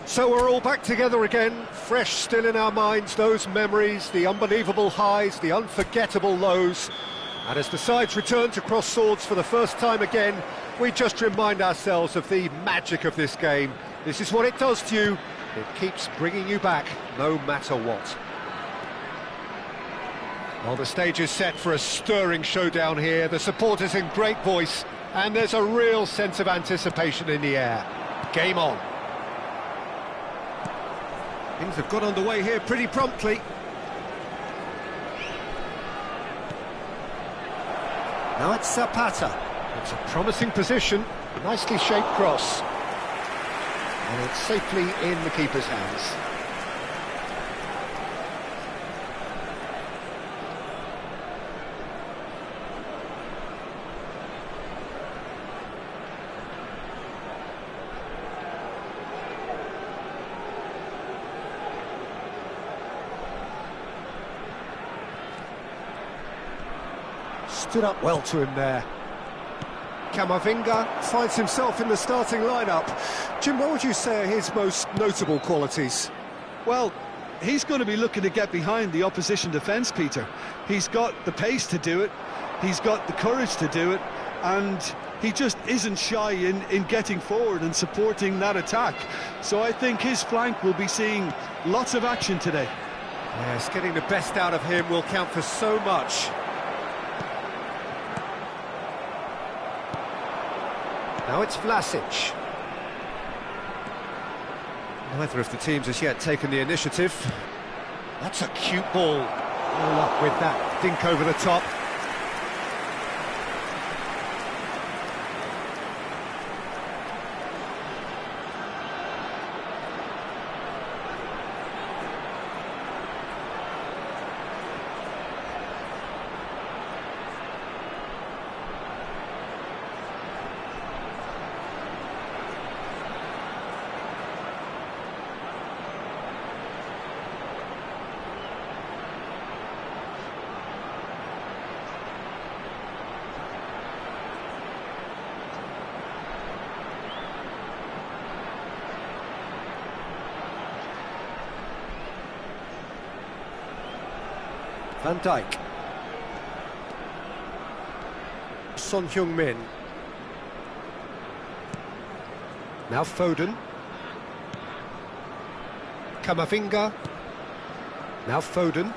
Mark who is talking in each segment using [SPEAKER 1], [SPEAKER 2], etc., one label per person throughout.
[SPEAKER 1] So we're all back together again, fresh still in our minds, those memories, the unbelievable highs, the unforgettable lows. And as the sides return to cross swords for the first time again, we just remind ourselves of the magic of this game. This is what it does to you. It keeps bringing you back, no matter what. Well, the stage is set for a stirring showdown here. The supporters in great voice, and there's a real sense of anticipation in the air. Game on. Things have got underway here pretty promptly. Now it's Zapata. It's a promising position, nicely shaped cross. And it's safely in the keeper's hands. Stood up well to him there. Camavinga finds himself in the starting lineup. Jim, what would you say are his most notable qualities?
[SPEAKER 2] Well, he's going to be looking to get behind the opposition defence, Peter. He's got the pace to do it, he's got the courage to do it, and he just isn't shy in getting forward and supporting that attack. So I think his flank will be seeing lots of action today.
[SPEAKER 1] Yes, getting the best out of him will count for so much. Now it's Vlasic. Neither of the teams has yet taken the initiative. That's a cute ball. No luck with that dink over the top. Van Dijk. Son Heung-min. Now Foden. Camavinga. Now Foden.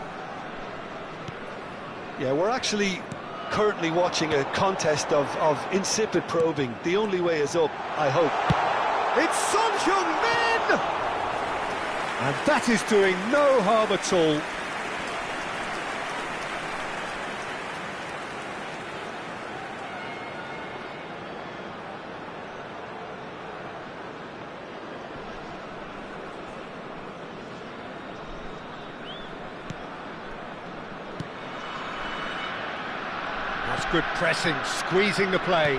[SPEAKER 2] Yeah, we're actually currently watching a contest of insipid probing. The only way is up, I hope.
[SPEAKER 1] It's Son Heung-min! And that is doing no harm at all. That's good pressing, squeezing the play.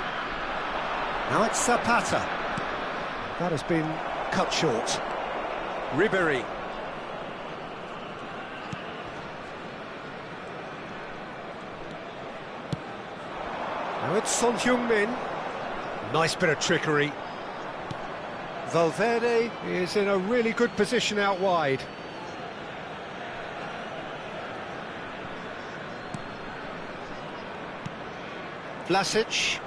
[SPEAKER 1] Now it's Zapata. That has been cut short. Ribéry. Now it's Son Heung-min. Nice bit of trickery. Valverde is in a really good position out wide. Vlasic.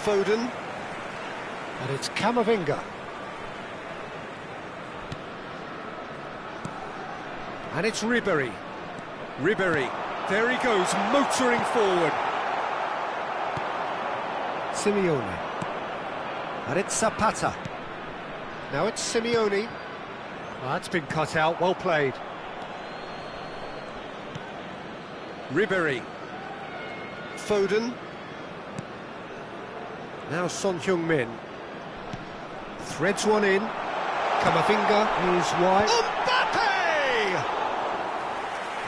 [SPEAKER 1] Foden. And it's Camavinga. And it's Ribery. Ribery. There he goes, motoring forward. Simeone. And it's Zapata. Now it's Simeone. Well, that's been cut out, well played. Ribery. Foden. Now Son Heung-min. Threads one in. Camavinga is wide. Mbappe!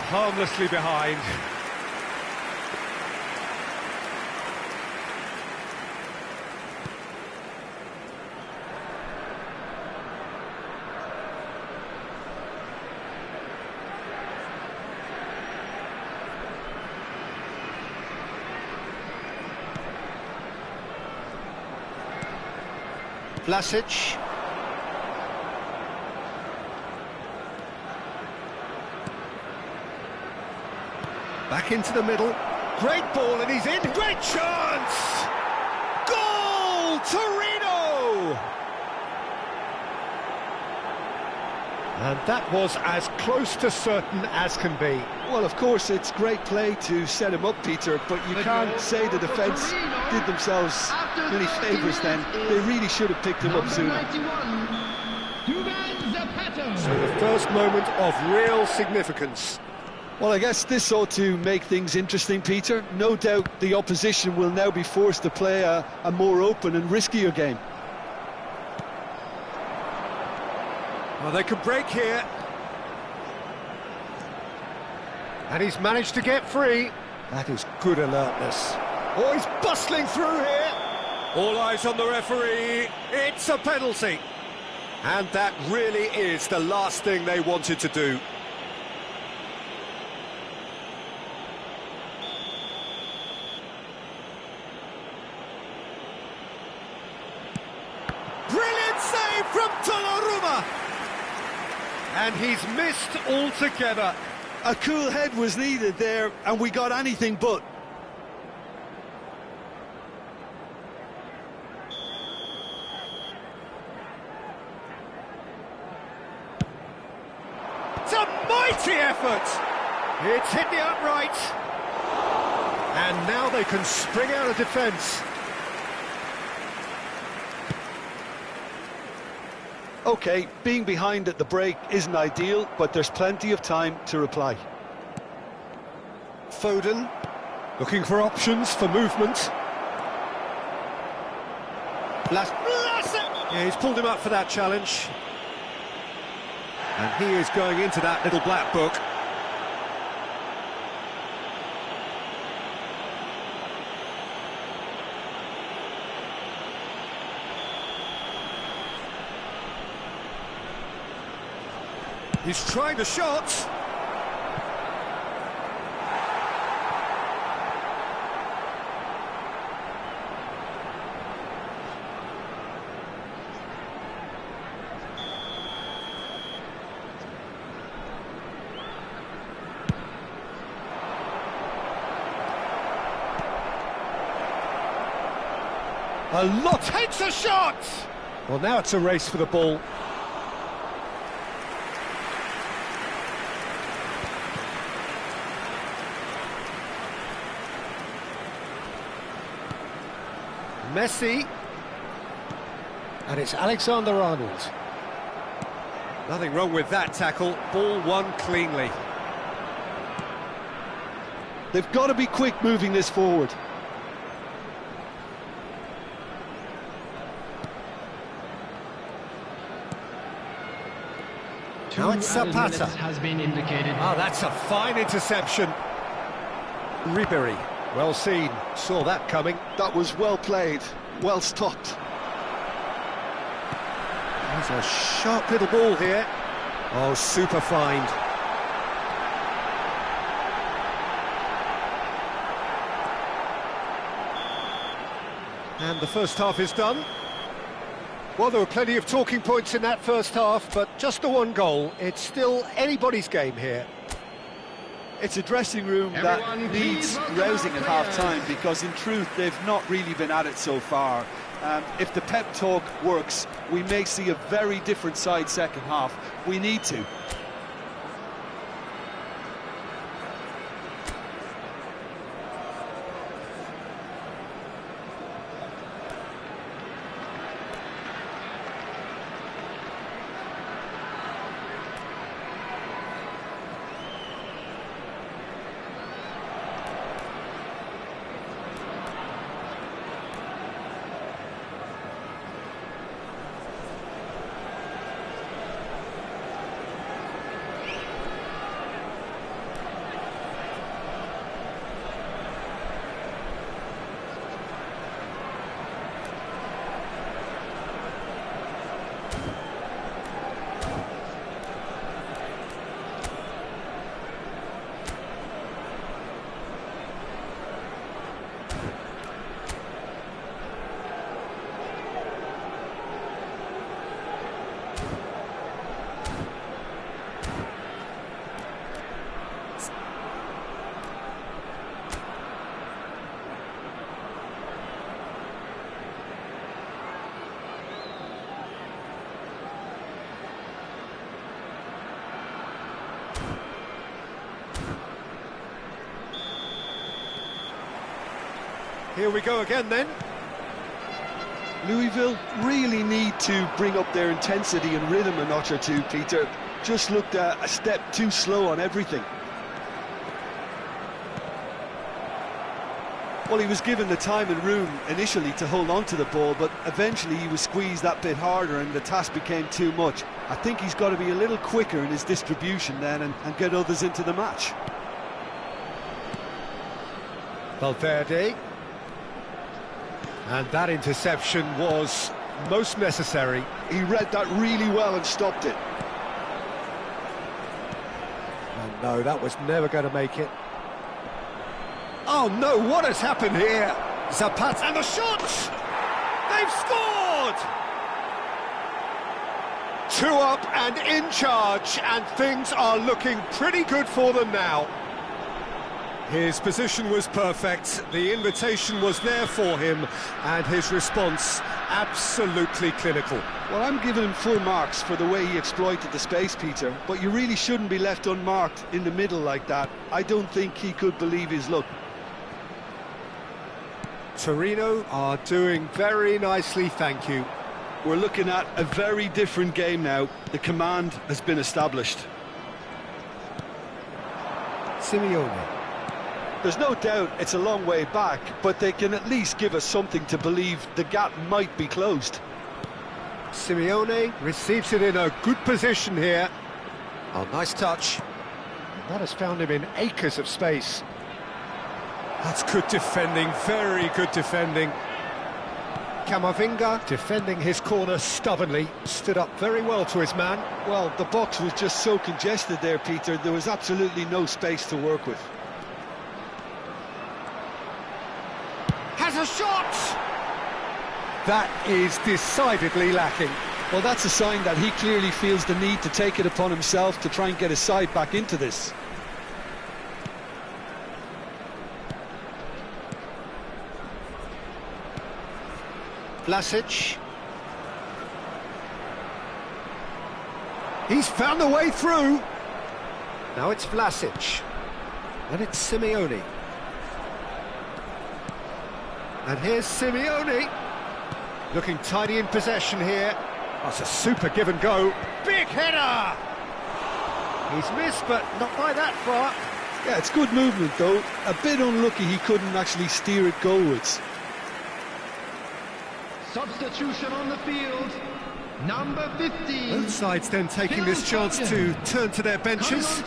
[SPEAKER 1] Harmlessly behind. Vlasic. Back into the middle. Great ball and he's in. Great chance! Goal! Torino! And that was as close to certain as can be.
[SPEAKER 2] Well, of course, it's great play to set him up, Peter, but you can't say the defence did themselves many favours then. They really should have picked him up sooner.
[SPEAKER 1] So the first moment of real significance.
[SPEAKER 2] Well, I guess this ought to make things interesting, Peter. No doubt the opposition will now be forced to play a more open and riskier game.
[SPEAKER 1] Well, they could break here. And he's managed to get free. That is good alertness. Oh, he's bustling through here. All eyes on the referee. It's a penalty. And that really is the last thing they wanted to do. Brilliant save from Donnarumma. And he's missed altogether.
[SPEAKER 2] A cool head was needed there, and we got anything but.
[SPEAKER 1] It's a mighty effort! It's hit the upright. And now they can spring out of defence.
[SPEAKER 2] OK, being behind at the break isn't ideal, but there's plenty of time to reply.
[SPEAKER 1] Foden, looking for options for movement. Yeah, he's pulled him up for that challenge. And he is going into that little black book. He's trying the shot. A lot takes a shot. Well, now it's a race for the ball. Messi, and it's Alexander-Arnold. Nothing wrong with that tackle, ball won cleanly.
[SPEAKER 2] They've got to be quick moving this forward.
[SPEAKER 1] Now it's Zapata.
[SPEAKER 3] Has been indicated.
[SPEAKER 1] Oh, that's a fine interception. Ribery. Well seen, saw that coming.
[SPEAKER 2] That was well played, well stopped.
[SPEAKER 1] There's a sharp little ball here. Oh, super find. And the first half is done. Well, there were plenty of talking points in that first half, but just the one goal. It's still anybody's game here.
[SPEAKER 2] It's a dressing room that needs rousing at half-time, because in truth they've not really been at it so far. If the pep talk works, we may see a very different side second half. We need to.
[SPEAKER 1] Here we go again then.
[SPEAKER 2] Louisville really need to bring up their intensity and rhythm a notch or two, Peter. Just looked a step too slow on everything. Well, he was given the time and room initially to hold on to the ball, but eventually he was squeezed that bit harder and the task became too much. I think he's got to be a little quicker in his distribution then and get others into the match.
[SPEAKER 1] Valverde. And that interception was most necessary.
[SPEAKER 2] He read that really well and stopped it.
[SPEAKER 1] Oh no, that was never going to make it. Oh no, what has happened here? Zapata, and the shot! They've scored! 2 up and in charge, and things are looking pretty good for them now. His position was perfect, the invitation was there for him, and his response absolutely clinical.
[SPEAKER 2] Well, I'm giving him full marks for the way he exploited the space, Peter, but you really shouldn't be left unmarked in the middle like that. I don't think he could believe his luck.
[SPEAKER 1] Torino are doing very nicely, thank you.
[SPEAKER 2] We're looking at a very different game now. The command has been established.
[SPEAKER 1] Simeone.
[SPEAKER 2] There's no doubt it's a long way back, but they can at least give us something to believe the gap might be closed.
[SPEAKER 1] Simeone receives it in a good position here. Oh, nice touch. That has found him in acres of space. That's good defending, very good defending. Camavinga defending his corner stubbornly, stood up very well to his man.
[SPEAKER 2] Well, the box was just so congested there, Peter, there was absolutely no space to work with.
[SPEAKER 1] Has a shot! That is decidedly lacking.
[SPEAKER 2] Well, that's a sign that he clearly feels the need to take it upon himself to try and get his side back into this.
[SPEAKER 1] Vlasic. He's found a way through. Now it's Vlasic. And it's Simeone. And here's Simeone. Looking tidy in possession here. That's a super give and go. Big header! He's missed, but not by that far.
[SPEAKER 2] Yeah, it's good movement, though. A bit unlucky he couldn't actually steer it goalwards.
[SPEAKER 3] Substitution on the field, number 15.
[SPEAKER 1] Both sides then taking this chance to turn to their benches.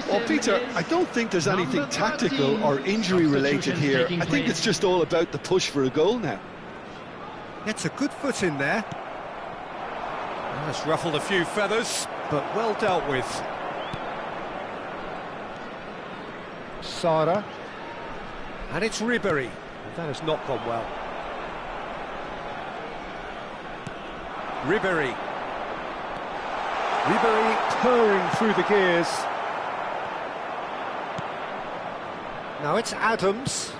[SPEAKER 2] Well, Peter, I don't think there's anything tactical or injury-related here. I think it's just all about the push for a goal now.
[SPEAKER 1] Gets a good foot in there. Has ruffled a few feathers, but well dealt with. Sara. And it's Ribery. That has not gone well. Ribery. Ribery purring through the gears. Now it's Adams.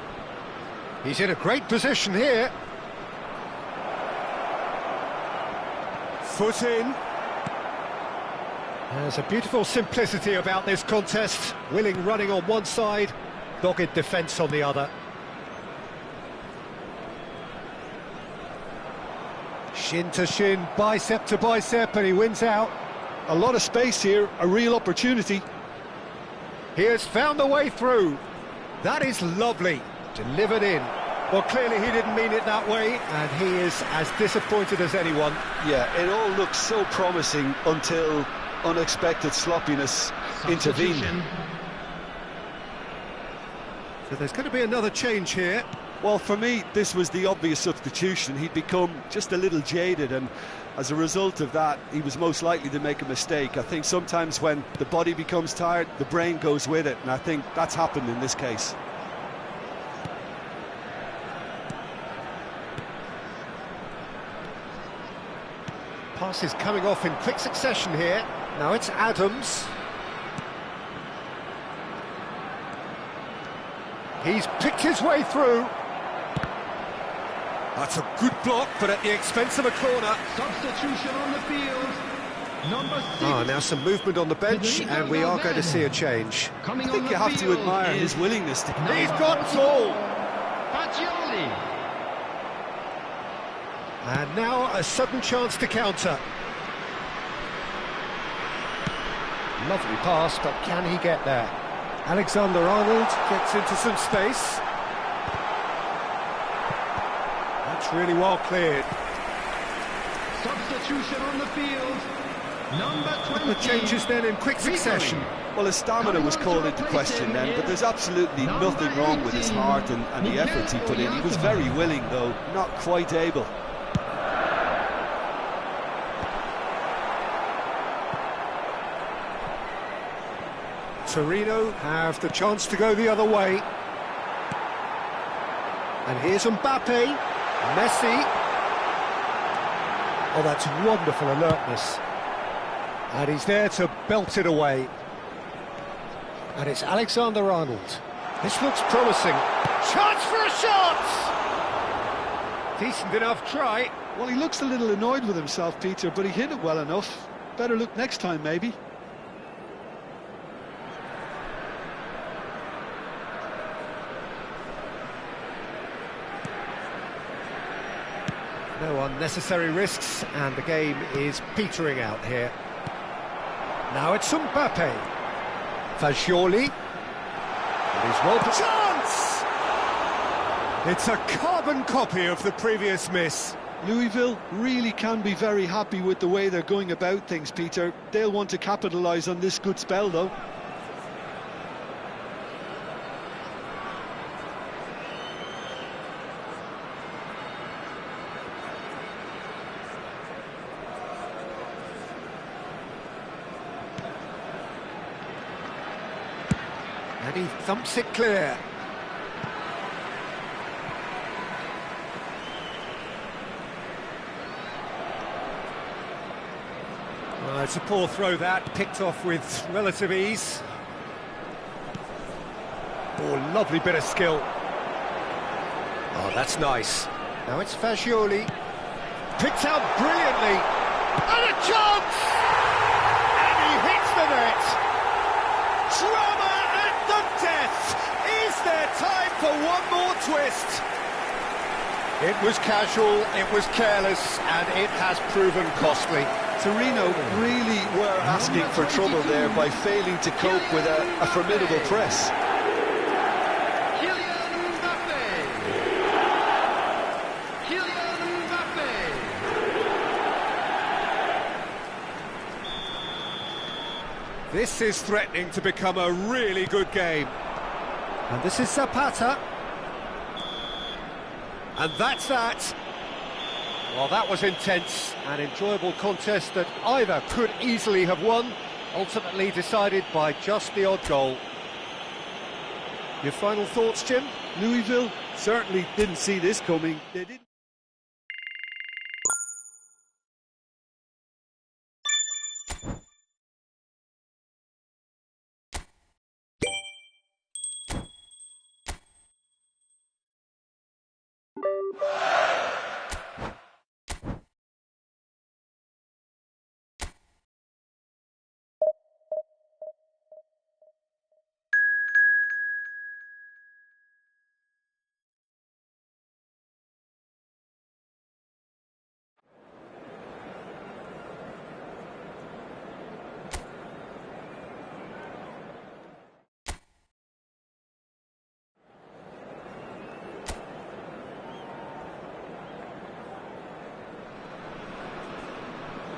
[SPEAKER 1] He's in a great position here. Foot in. There's a beautiful simplicity about this contest. Willing running on one side, dogged defence on the other. Shin to shin, bicep to bicep, and he wins out.
[SPEAKER 2] A lot of space here, a real opportunity.
[SPEAKER 1] He has found the way through. That is lovely. Delivered in. Well, clearly he didn't mean it that way, and he is as disappointed as anyone.
[SPEAKER 2] Yeah, it all looked so promising until unexpected sloppiness intervened.
[SPEAKER 1] So there's going to be another change here.
[SPEAKER 2] Well, for me, this was the obvious substitution. He'd become just a little jaded, and as a result of that, he was most likely to make a mistake. I think sometimes when the body becomes tired, the brain goes with it, and I think that's happened in this case.
[SPEAKER 1] Pass is coming off in quick succession here. Now it's Adams. He's picked his way through. That's a good block, but at the expense of a corner.
[SPEAKER 3] Substitution on the field. Number 6.
[SPEAKER 1] Now some movement on the bench, and we are going to see a change.
[SPEAKER 2] I think you have to admire his willingness to...
[SPEAKER 1] He's got it all.
[SPEAKER 3] Fagioli.
[SPEAKER 1] And now a sudden chance to counter. Lovely pass, but can he get there? Alexander-Arnold gets into some space. That's really well cleared.
[SPEAKER 3] Substitution on the field. Number 20.
[SPEAKER 1] The changes then in quick succession.
[SPEAKER 2] Well, his stamina was called into question then, but there's absolutely nothing wrong with his heart and the efforts he put in. He was very willing, though, not quite able.
[SPEAKER 1] Torino have the chance to go the other way. And here's Mbappe, Messi. Oh, that's wonderful alertness. And he's there to belt it away. And it's Alexander-Arnold. This looks promising. Chance for a shot! Decent enough try.
[SPEAKER 2] Well, he looks a little annoyed with himself, Peter, but he hit it well enough. Better look next time, maybe.
[SPEAKER 1] No unnecessary risks, and the game is petering out here. Now it's Mbappe. Fagioli. It is well... Chance! It's a carbon copy of the previous miss.
[SPEAKER 2] Louisville really can be very happy with the way they're going about things, Peter. They'll want to capitalise on this good spell, though.
[SPEAKER 1] And he thumps it clear. Well, it's a poor throw that, picked off with relative ease. Oh, lovely bit of skill. Oh, that's nice. Now it's Fagioli. Picked out brilliantly. And a chance! And he hits the net. Drama at the death! Is there time for one more twist? It was casual, it was careless, and it has proven costly.
[SPEAKER 2] Torino really were asking for trouble there by failing to cope with a formidable press.
[SPEAKER 3] Kylian Mbappe. Kylian Mbappe.
[SPEAKER 1] This is threatening to become a really good game. And this is Zapata. And that's that. Well, that was intense, an enjoyable contest that either could easily have won, ultimately decided by just the odd goal. Your final thoughts, Jim?
[SPEAKER 2] Louisville certainly didn't see this coming. They didn't.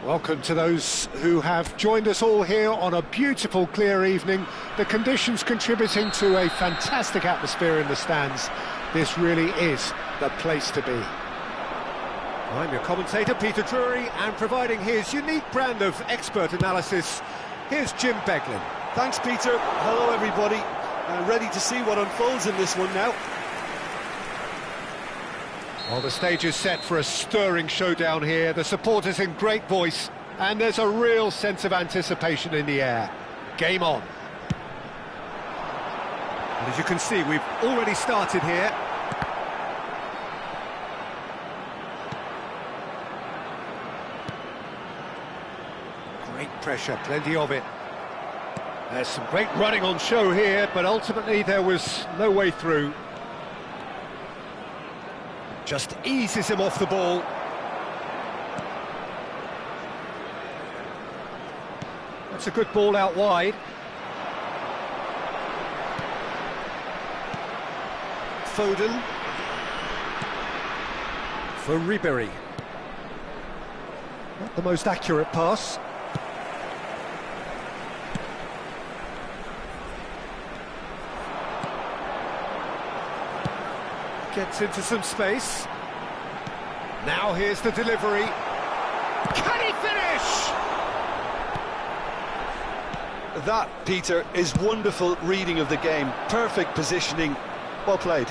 [SPEAKER 1] Welcome to those who have joined us all here on a beautiful, clear evening. The conditions contributing to a fantastic atmosphere in the stands. This really is the place to be. I'm your commentator, Peter Drury, and providing his unique brand of expert analysis, here's Jim Beglin.
[SPEAKER 2] Thanks, Peter. Hello, everybody. Ready to see what unfolds in this one now.
[SPEAKER 1] Well, the stage is set for a stirring showdown here. The supporters in great voice, and there's a real sense of anticipation in the air. Game on. And as you can see, we've already started here. Great pressure, plenty of it. There's some great running on show here, but ultimately there was no way through. Just eases him off the ball. That's a good ball out wide.
[SPEAKER 2] Foden.
[SPEAKER 1] For Ribery. Not the most accurate pass. Gets into some space. Now here's the delivery. Can he finish?
[SPEAKER 2] That, Peter, is wonderful reading of the game. Perfect positioning. Well played.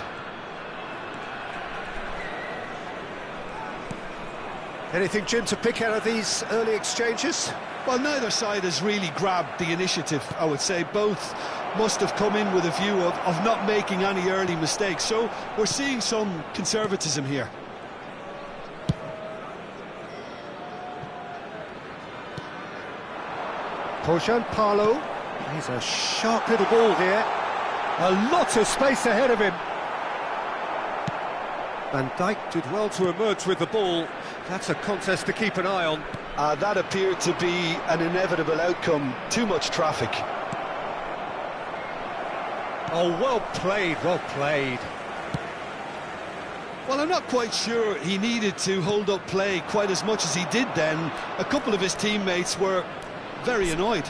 [SPEAKER 1] Anything, Jim, to pick out of these early exchanges?
[SPEAKER 2] Well, neither side has really grabbed the initiative, I would say. Both must have come in with a view of not making any early mistakes. So we're seeing some conservatism here.
[SPEAKER 1] Porjan Palo. He's a sharp little ball here. A lot of space ahead of him. Van Dijk did well to emerge with the ball. That's a contest to keep an eye on.
[SPEAKER 2] That appeared to be an inevitable outcome. Too much traffic.
[SPEAKER 1] Oh, well played, well played.
[SPEAKER 2] Well, I'm not quite sure he needed to hold up play quite as much as he did then. A couple of his teammates were very annoyed.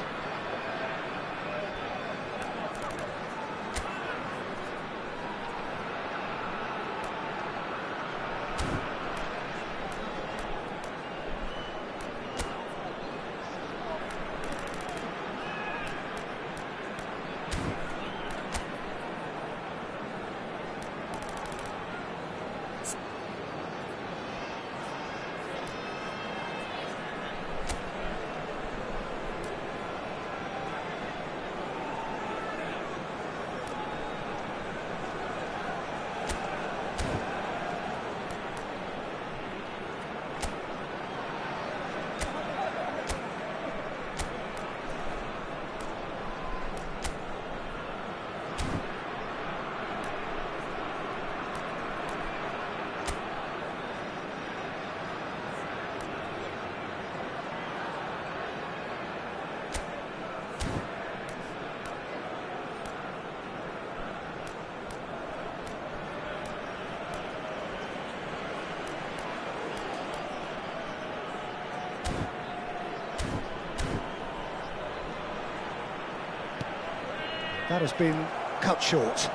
[SPEAKER 1] That has been cut short.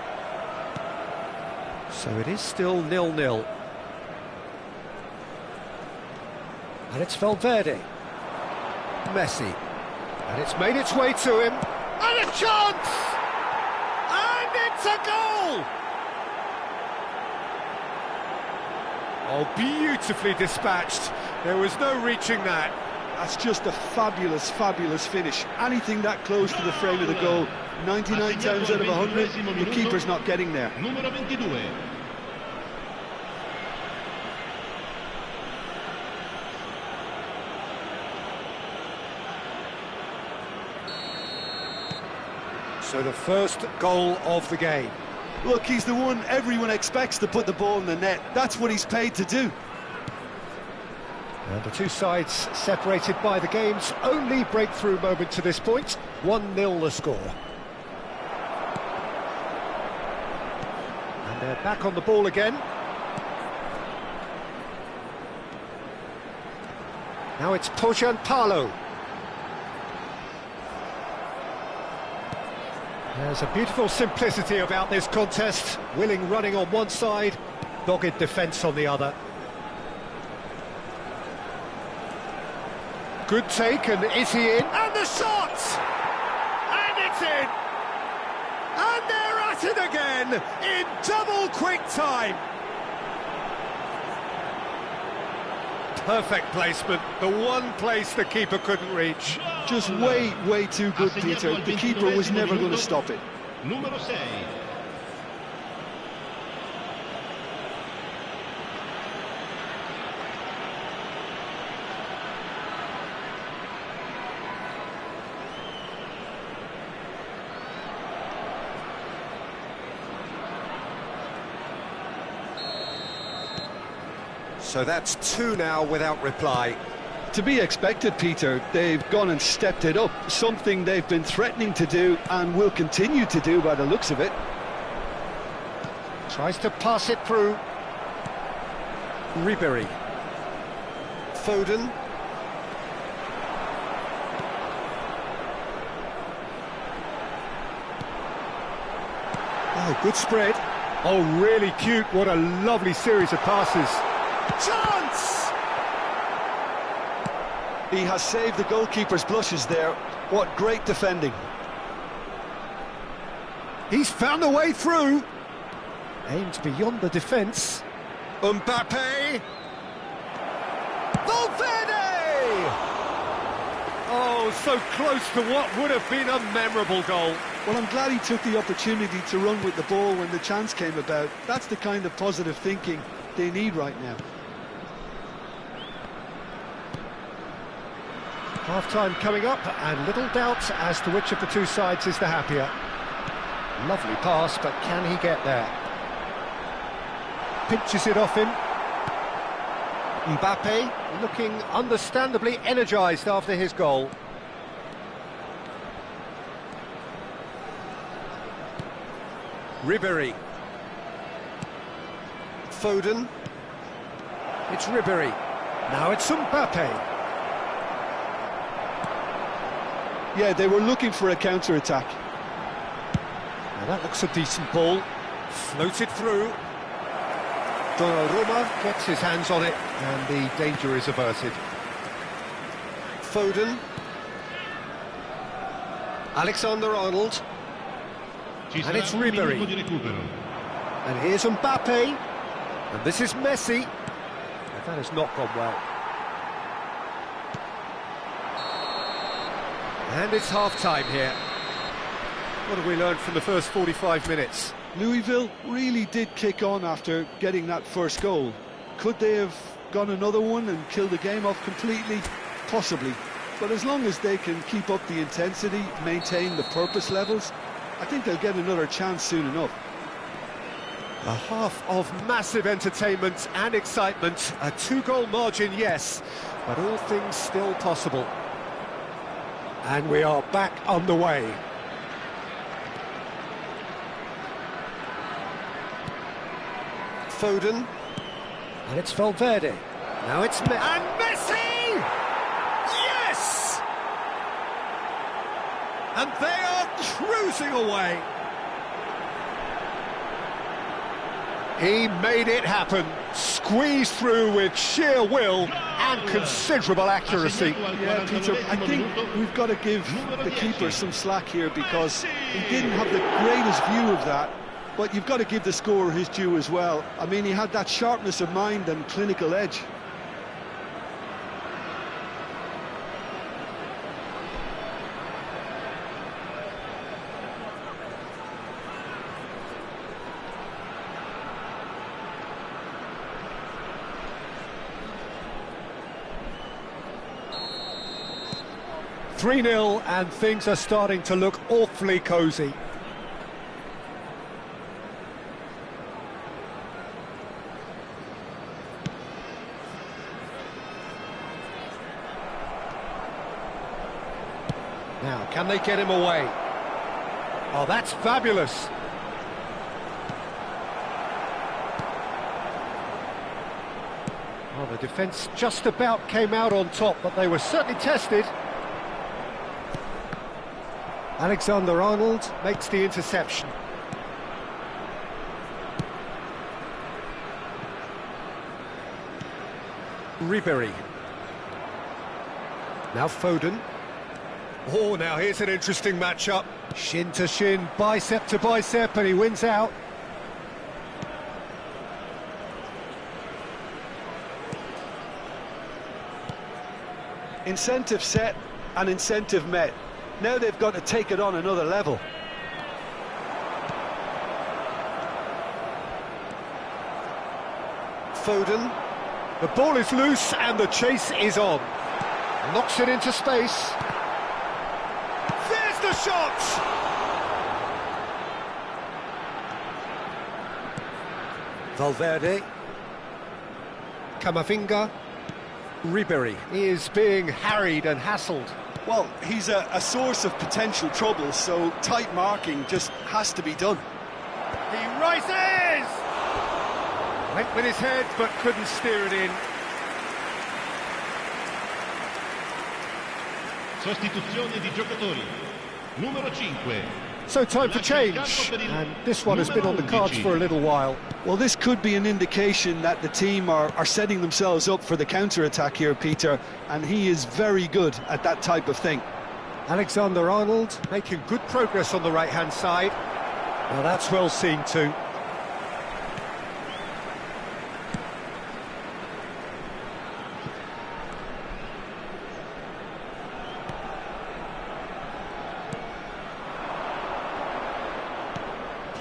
[SPEAKER 1] So it is still 0-0. And it's Valverde. Messi. And it's made its way to him. And a chance! And it's a goal! Oh, beautifully dispatched. There was no reaching that.
[SPEAKER 2] That's just a fabulous, fabulous finish. Anything that close to the frame of the goal, 99 times out of 100, the keeper's not getting there.
[SPEAKER 3] Numero 22.
[SPEAKER 1] So the first goal of the game.
[SPEAKER 2] Look, he's the one everyone expects to put the ball in the net. That's what he's paid to do.
[SPEAKER 1] And the two sides separated by the game's only breakthrough moment to this point. 1-0 the score. And they're back on the ball again. Now it's Palo. There's a beautiful simplicity about this contest. Willing running on one side, dogged defence on the other. Good take, and is he in? And the shot! And it's in! And they're at it again, in double quick time! Perfect placement, the one place the keeper couldn't reach.
[SPEAKER 2] Just way too good, Peter. The keeper was never going to stop it.
[SPEAKER 3] Numero 6.
[SPEAKER 1] So that's 2 now without reply.
[SPEAKER 2] To be expected, Peter. They've gone and stepped it up, something they've been threatening to do and will continue to do by the looks of it.
[SPEAKER 1] Tries to pass it through. Ribery. Foden. Oh, good spread. Oh, really cute. What a lovely series of passes. Chance!
[SPEAKER 2] He has saved the goalkeeper's blushes there. What great defending.
[SPEAKER 1] He's found a way through. Aims beyond the defence. Mbappe. Valverde! Oh, so close to what would have been a memorable goal.
[SPEAKER 2] Well, I'm glad he took the opportunity to run with the ball when the chance came about. That's the kind of positive thinking they need right now.
[SPEAKER 1] Half-time coming up, and little doubt as to which of the two sides is the happier. Lovely pass, but can he get there? Pinches it off him. Mbappe looking understandably energised after his goal. Ribery. Foden. It's Ribery. Now it's Mbappe.
[SPEAKER 2] Yeah, they were looking for a counter-attack.
[SPEAKER 1] Now that looks a decent ball. Floated through. Donnarumma gets his hands on it, and the danger is averted. Foden. Alexander-Arnold. And it's Ribery. And here's Mbappe. And this is Messi. But that has not gone well. And it's half-time here. What have we learned from the first 45 minutes?
[SPEAKER 2] Louisville really did kick on after getting that first goal. Could they have gone another one and killed the game off completely? Possibly. But as long as they can keep up the intensity, maintain the purpose levels, I think they'll get another chance soon enough.
[SPEAKER 1] A half of massive entertainment and excitement. A 2-goal margin, yes, but all things still possible. And we are back underway. Foden. And it's Valverde. Now it's and Messi! Yes! And they are cruising away. He made it happen. Squeezed through with sheer will and considerable accuracy.
[SPEAKER 2] Yeah, Peter, I think we've got to give the keeper some slack here because he didn't have the greatest view of that. But you've got to give the scorer his due as well. I mean, he had that sharpness of mind and clinical edge.
[SPEAKER 1] (3-0) and things are starting to look awfully cosy. Now, can they get him away? Oh, that's fabulous. Well, the defence just about came out on top, but they were certainly tested. Alexander-Arnold makes the interception. Ribéry. Now Foden. Oh, now here's an interesting matchup. Shin to shin, bicep to bicep, and he wins out.
[SPEAKER 2] Incentive set and incentive met. Now they've got to take it on another level.
[SPEAKER 1] Foden. The ball is loose and the chase is on. Knocks it into space. There's the shot! Valverde. Camavinga. Ribéry. He is being harried and hassled.
[SPEAKER 2] Well, he's a source of potential trouble, so tight marking just has to be done.
[SPEAKER 1] He rises! Went with his head, but couldn't steer it in.
[SPEAKER 3] Sostituzione di giocatori. Numero 5.
[SPEAKER 1] So time for change, and this one has been on the cards for a little while.
[SPEAKER 2] Well, this could be an indication that the team are setting themselves up for the counter-attack here, Peter, and he is very good at that type of thing.
[SPEAKER 1] Alexander-Arnold making good progress on the right-hand side. Well, that's well seen too.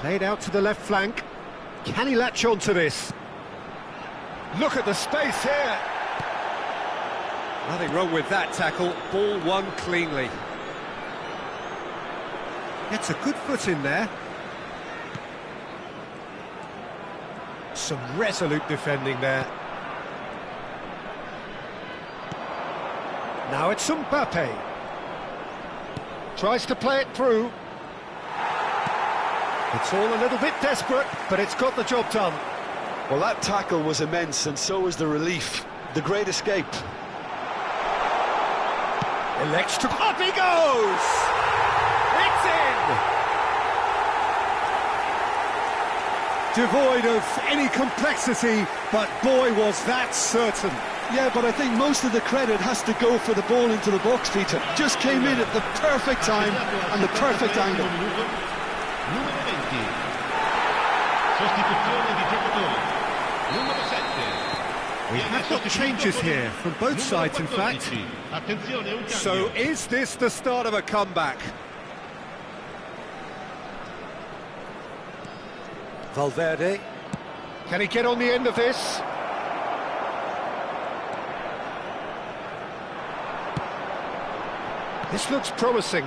[SPEAKER 1] Played out to the left flank. Can he latch on to this? Look at the space here. Nothing wrong with that tackle. Ball won cleanly. Gets a good foot in there. Some resolute defending there. Now it's Mbappe. Tries to play it through. It's all a little bit desperate, but it's got the job done.
[SPEAKER 2] Well, that tackle was immense, and so was the relief. The great escape.
[SPEAKER 1] Elects to... Up he goes! It's in! Devoid of any complexity, but boy, was that certain.
[SPEAKER 2] Yeah, but I think most of the credit has to go for the ball into the box, Peter. Just came in at the perfect time and the perfect angle.
[SPEAKER 3] Numero 20. Sostituzione di giocatori. Numero 7.
[SPEAKER 1] We have got changes here from both sides, in fact. So is this the start of a comeback? Valverde. Can he get on the end of this? This looks promising.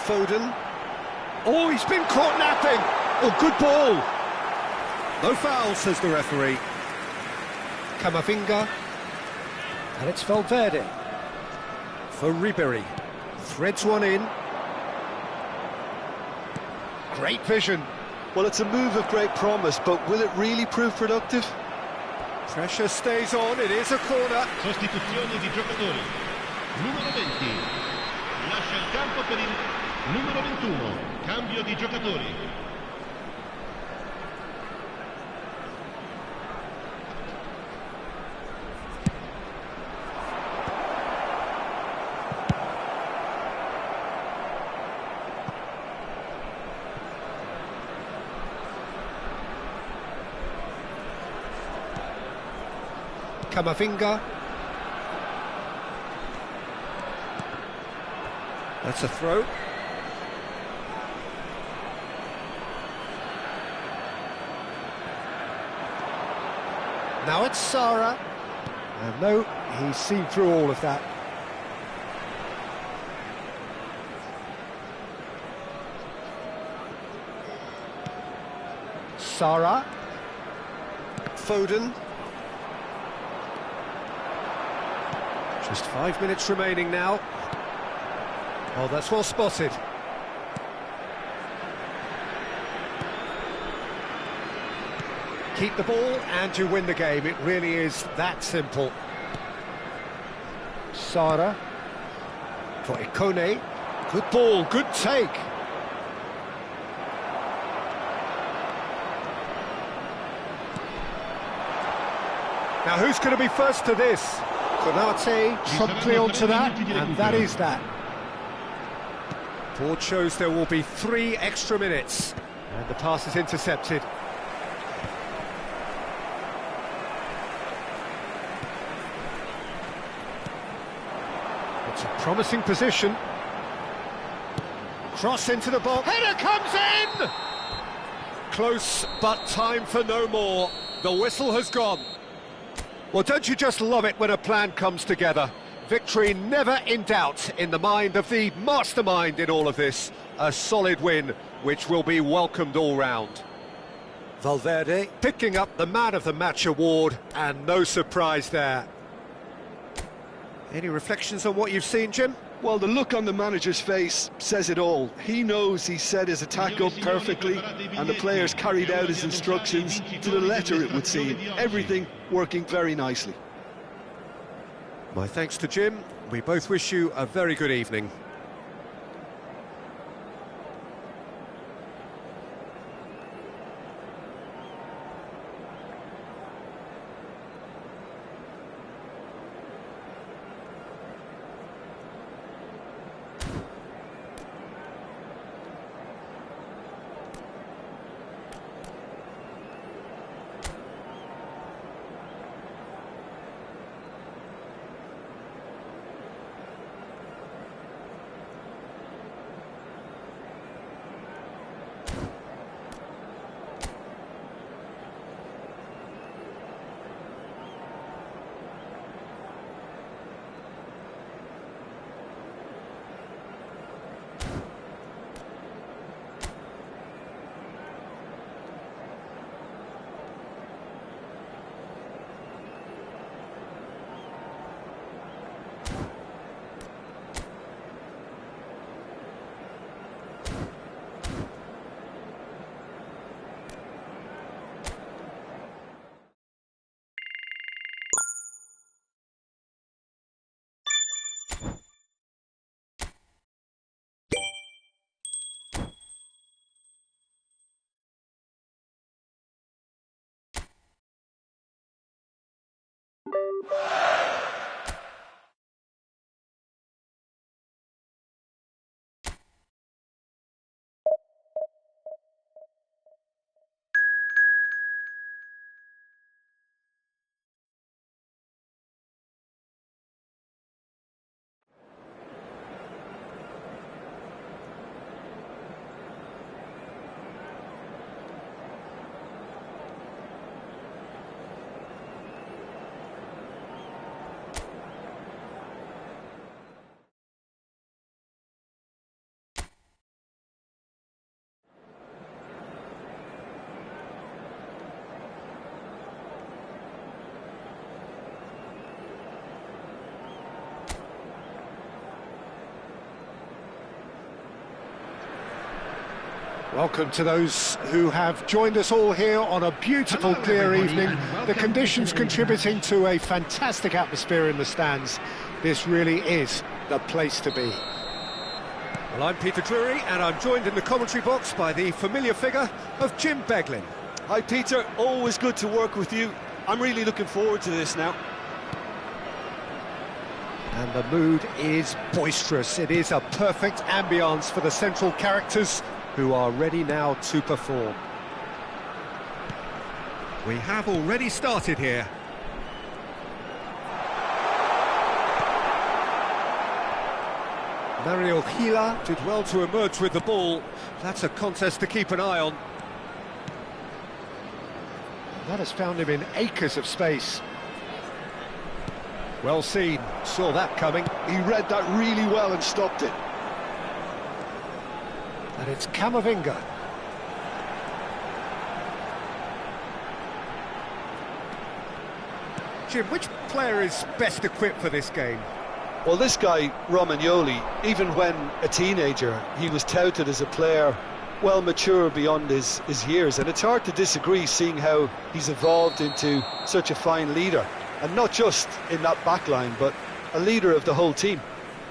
[SPEAKER 1] Foden. Oh, he's been caught napping. Oh, good ball. No foul, says the referee. Camavinga. And it's Valverde. For Ribéry. Threads one in. Great vision.
[SPEAKER 2] Well, it's a move of great promise, but will it really prove productive?
[SPEAKER 1] Pressure stays on, it is a corner.
[SPEAKER 3] Sostituzione di giocatori. Numero 20. Lascia il campo per il numero 21. Cambio di giocatori.
[SPEAKER 1] Camavinga. That's a throw. Now it's Sara. And no, he's seen through all of that. Sara. Foden. Just 5 minutes remaining now. Oh, that's well spotted. Keep the ball and you win the game. It really is that simple. Sara for Ikone. Good ball, good take. Now who's going to be first to this? Konate promptly onto that, and that is that. Board shows there will be 3 extra minutes, and the pass is intercepted. It's a promising position. Cross into the box. Header comes in! Close, but time for no more. The whistle has gone. Well, don't you just love it when a plan comes together? Victory never in doubt in the mind of the mastermind in all of this. A solid win, which will be welcomed all round. Valverde picking up the Man of the Match award, and no surprise there. Any reflections on what you've seen, Jim?
[SPEAKER 2] Well, the look on the manager's face says it all. He knows he set his attack up perfectly, and the players carried out his instructions to the letter, it would seem. Everything working very nicely.
[SPEAKER 1] My thanks to Jim. We both wish you a very good evening. Welcome to those who have joined us all here on a beautiful, clear evening. The conditions contributing to a fantastic atmosphere in the stands. This really is the place to be. Well, I'm Peter Drury, and I'm joined in the commentary box by the familiar figure of Jim Beglin.
[SPEAKER 2] Hi, Peter. Always good to work with you. I'm really looking forward to this now.
[SPEAKER 1] And the mood is boisterous. It is a perfect ambience for the central characters, who are ready now to perform. We have already started here. Mario Gila did well to emerge with the ball. That's a contest to keep an eye on. That has found him in acres of space. Well seen, saw that coming.
[SPEAKER 2] He read that really well and stopped it.
[SPEAKER 1] And it's Camavinga. Jim, which player is best equipped for this game?
[SPEAKER 2] Well, this guy, Romagnoli, even when a teenager, he was touted as a player well mature beyond his years, and it's hard to disagree seeing how he's evolved into such a fine leader, and not just in that back line, but a leader of the whole team.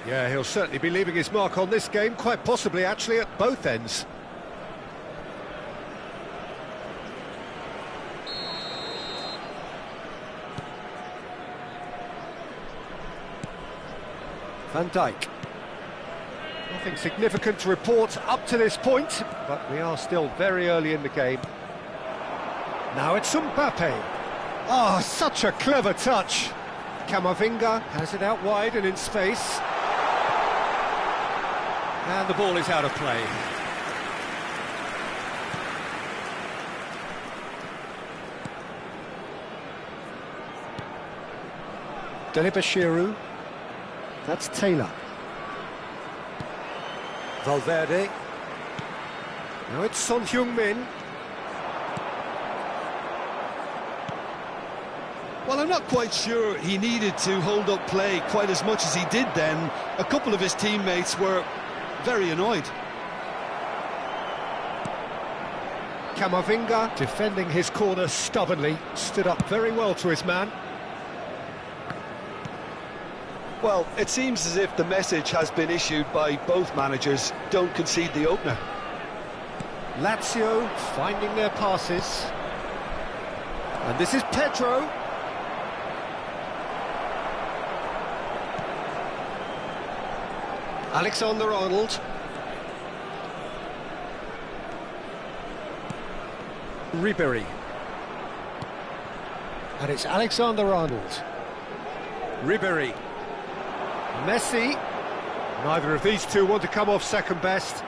[SPEAKER 1] Yeah, he'll certainly be leaving his mark on this game, quite possibly actually at both ends. Van Dijk. Nothing significant to report up to this point, but we are still very early in the game. Now it's Mbappe. Oh, such a clever touch. Camavinga has it out wide and in space. And the ball is out of play. Delibashiru. That's Taylor. Valverde. Now it's Son Heung-min.
[SPEAKER 2] Well, I'm not quite sure he needed to hold up play quite as much as he did then. A couple of his teammates were very annoyed.
[SPEAKER 1] Camavinga defending his corner stubbornly, stood up very well to his man.
[SPEAKER 2] Well, it seems as if the message has been issued by both managers: don't concede the opener.
[SPEAKER 1] Lazio finding their passes. And this is Pedro. Alexander-Arnold. Ribéry. And it's Alexander-Arnold. Ribéry. Messi. Neither of these two want to come off second best.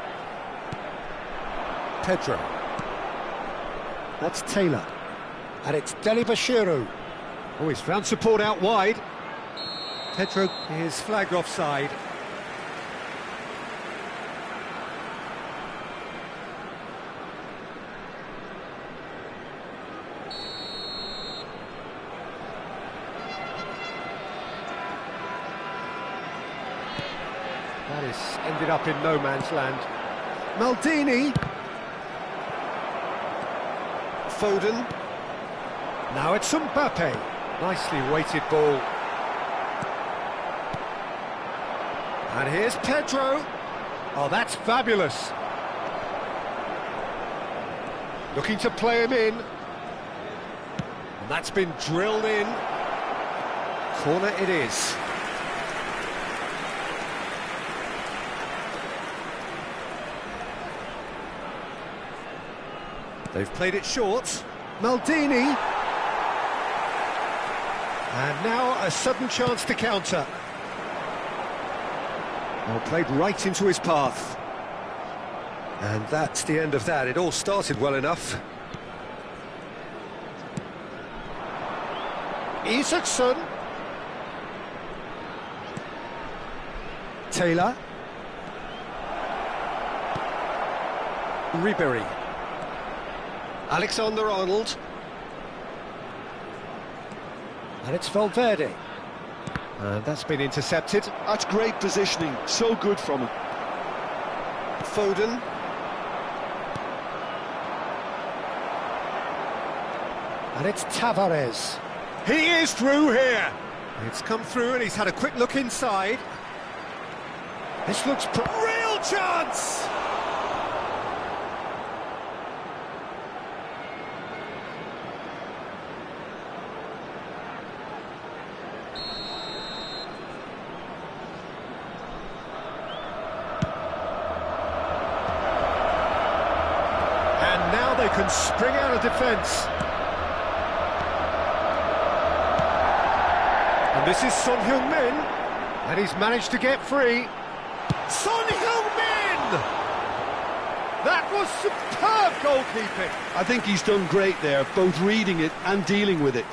[SPEAKER 1] Pedro. That's Taylor. And it's Delibashiru. Oh, he's found support out wide. Pedro is flagged offside. That is ended up in no man's land. Maldini. Foden. Now it's Mbappe. Nicely weighted ball. And here's Pedro. Oh, that's fabulous. Looking to play him in. And that's been drilled in. Corner it is. They've played it short. Maldini. And now a sudden chance to counter. Well, played right into his path. And that's the end of that. It all started well enough. Isaacson. Taylor. Ribéry. Alexander-Arnold. And it's Valverde. And that's been intercepted.
[SPEAKER 2] That's great positioning, so good from him.
[SPEAKER 1] Foden. And it's Tavares. He is through here. It's come through and he's had a quick look inside. This looks real chance. They can spring out of defence. And this is Son Heung-min. And he's managed to get free. Son Heung-min! That was superb goalkeeping.
[SPEAKER 2] I think he's done great there, both reading it and dealing with it.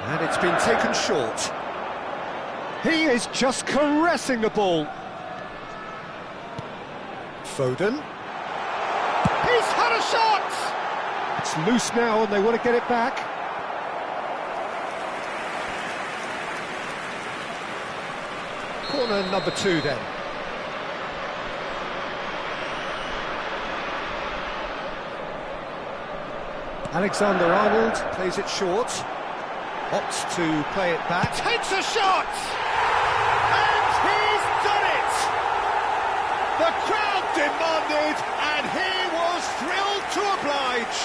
[SPEAKER 1] And it's been taken short. He is just caressing the ball. Foden. He's had a shot! It's loose now and they want to get it back. Corner number 2 then. Alexander-Arnold plays it short. Opts to play it back. Takes a shot! And he's done it! The crowd demanded, and he was thrilled to oblige.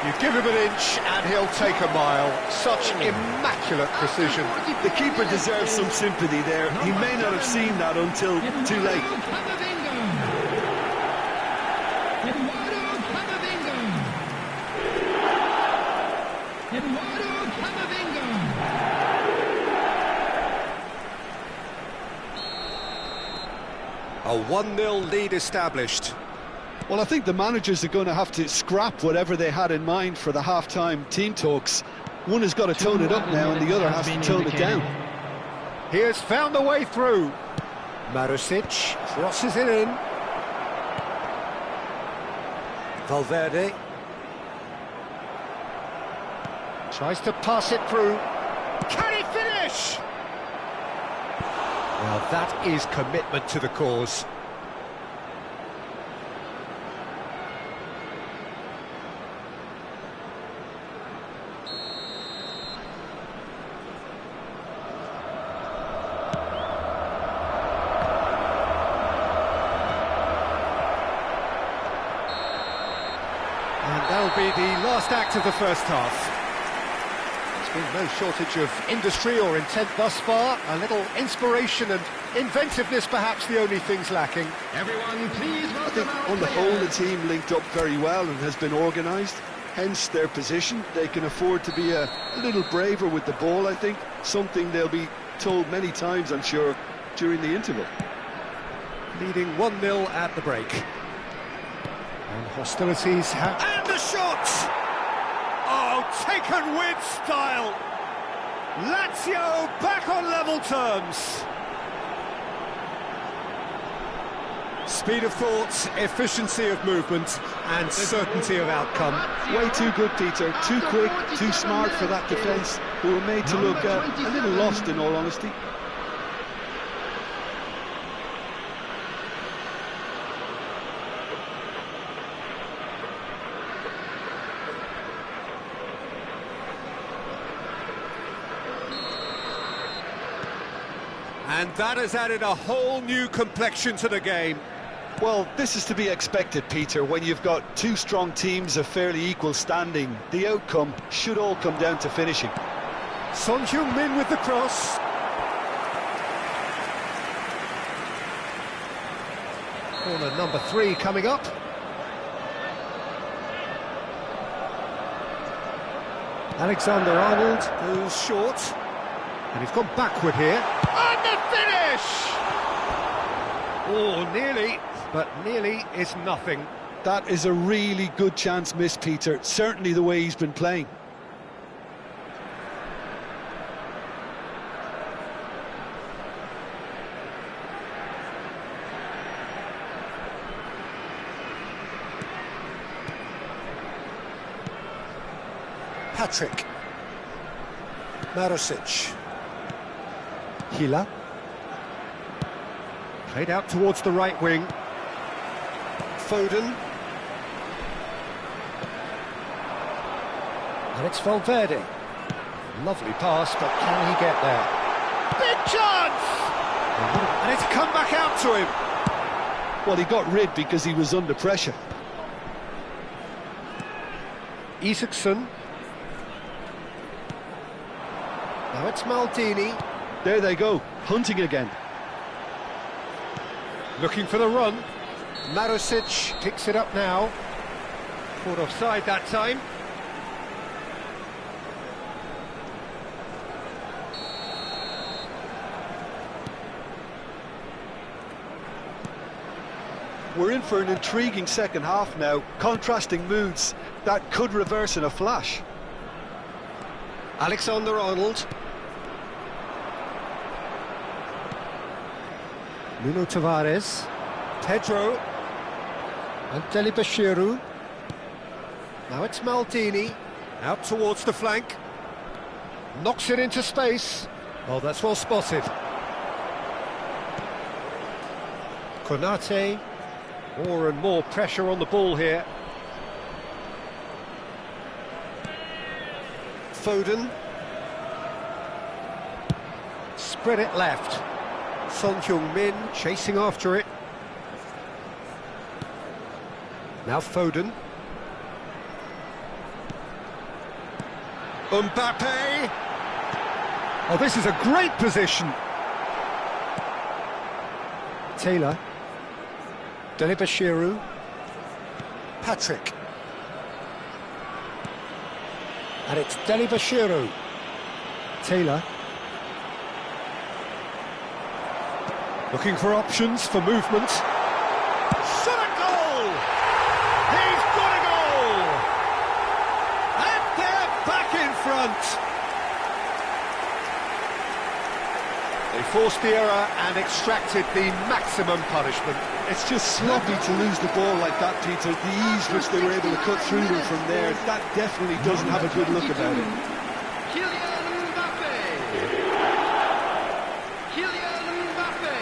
[SPEAKER 1] You give him an inch, and he'll take a mile. Such immaculate precision.
[SPEAKER 2] The keeper deserves some sympathy there. He may not have seen that until too late.
[SPEAKER 1] A 1-0 lead established.
[SPEAKER 2] Well, I think the managers are going to have to scrap whatever they had in mind for the half-time team talks. One has got to tone it up now and the other has to tone it down.
[SPEAKER 1] He has found a way through. Marusic crosses it in. Valverde tries to pass it through. Can he finish? Well, that is commitment to the cause. And that'll be the last act of the first half. There's been no shortage of industry or intent thus far. A little inspiration and inventiveness, perhaps the only things lacking.
[SPEAKER 3] Everyone, please
[SPEAKER 2] I think on the whole the team linked up very well and has been organised. Hence their position. They can afford to be a little braver with the ball, I think. Something they'll be told many times, I'm sure, during the interval.
[SPEAKER 1] Leading 1-0 at the break. And hostilities have... And the shot! Oh, taken with style! Lazio back on level terms. Speed of thought, efficiency of movement, and certainty of outcome.
[SPEAKER 2] Way too good, Peter. Too quick, too smart for that defence, who were made to look a little lost, in all honesty.
[SPEAKER 1] And that has added a whole new complexion to the game.
[SPEAKER 2] Well, this is to be expected, Peter, when you've got two strong teams of fairly equal standing. The outcome should all come down to finishing.
[SPEAKER 1] Son Heung-min with the cross. Corner number 3 coming up. Alexander-Arnold goes short. And he's gone backward here. And the finish! Oh, nearly, but nearly is nothing.
[SPEAKER 2] That is a really good chance missed, Peter. Certainly the way he's been playing.
[SPEAKER 1] Patrick. Marusic. Hila. Played out towards the right wing. Foden. And it's Valverde. Lovely pass, but can he get there? Big chance! And it's come back out to him.
[SPEAKER 2] Well, he got rid because he was under pressure.
[SPEAKER 1] Isaacson. Now it's Maldini.
[SPEAKER 2] There they go, hunting again.
[SPEAKER 1] Looking for the run. Marusic picks it up now. Caught offside that time.
[SPEAKER 2] We're in for an intriguing second half now. Contrasting moods that could reverse in a flash.
[SPEAKER 1] Alexander-Arnold. Nuno Tavares. Pedro. And Delibashiru. Now it's Maldini. Out towards the flank. Knocks it into space. Oh, that's well spotted. Konate. More and more pressure on the ball here. Foden. Spread it left. Son Heung-min chasing after it. Now Foden. Mbappe. Oh, this is a great position. Taylor. Delibashiru. Patrick. And it's Delibashiru. Taylor. Looking for options for movement. Shot a goal! He's got a goal! And they're back in front! They forced the error and extracted the maximum punishment.
[SPEAKER 2] It's just sloppy to lose the ball like that, Peter. The ease which they were able to cut through them from there, that definitely doesn't have a good look about it.
[SPEAKER 3] Kylian Mbappe. Kylian Mbappe.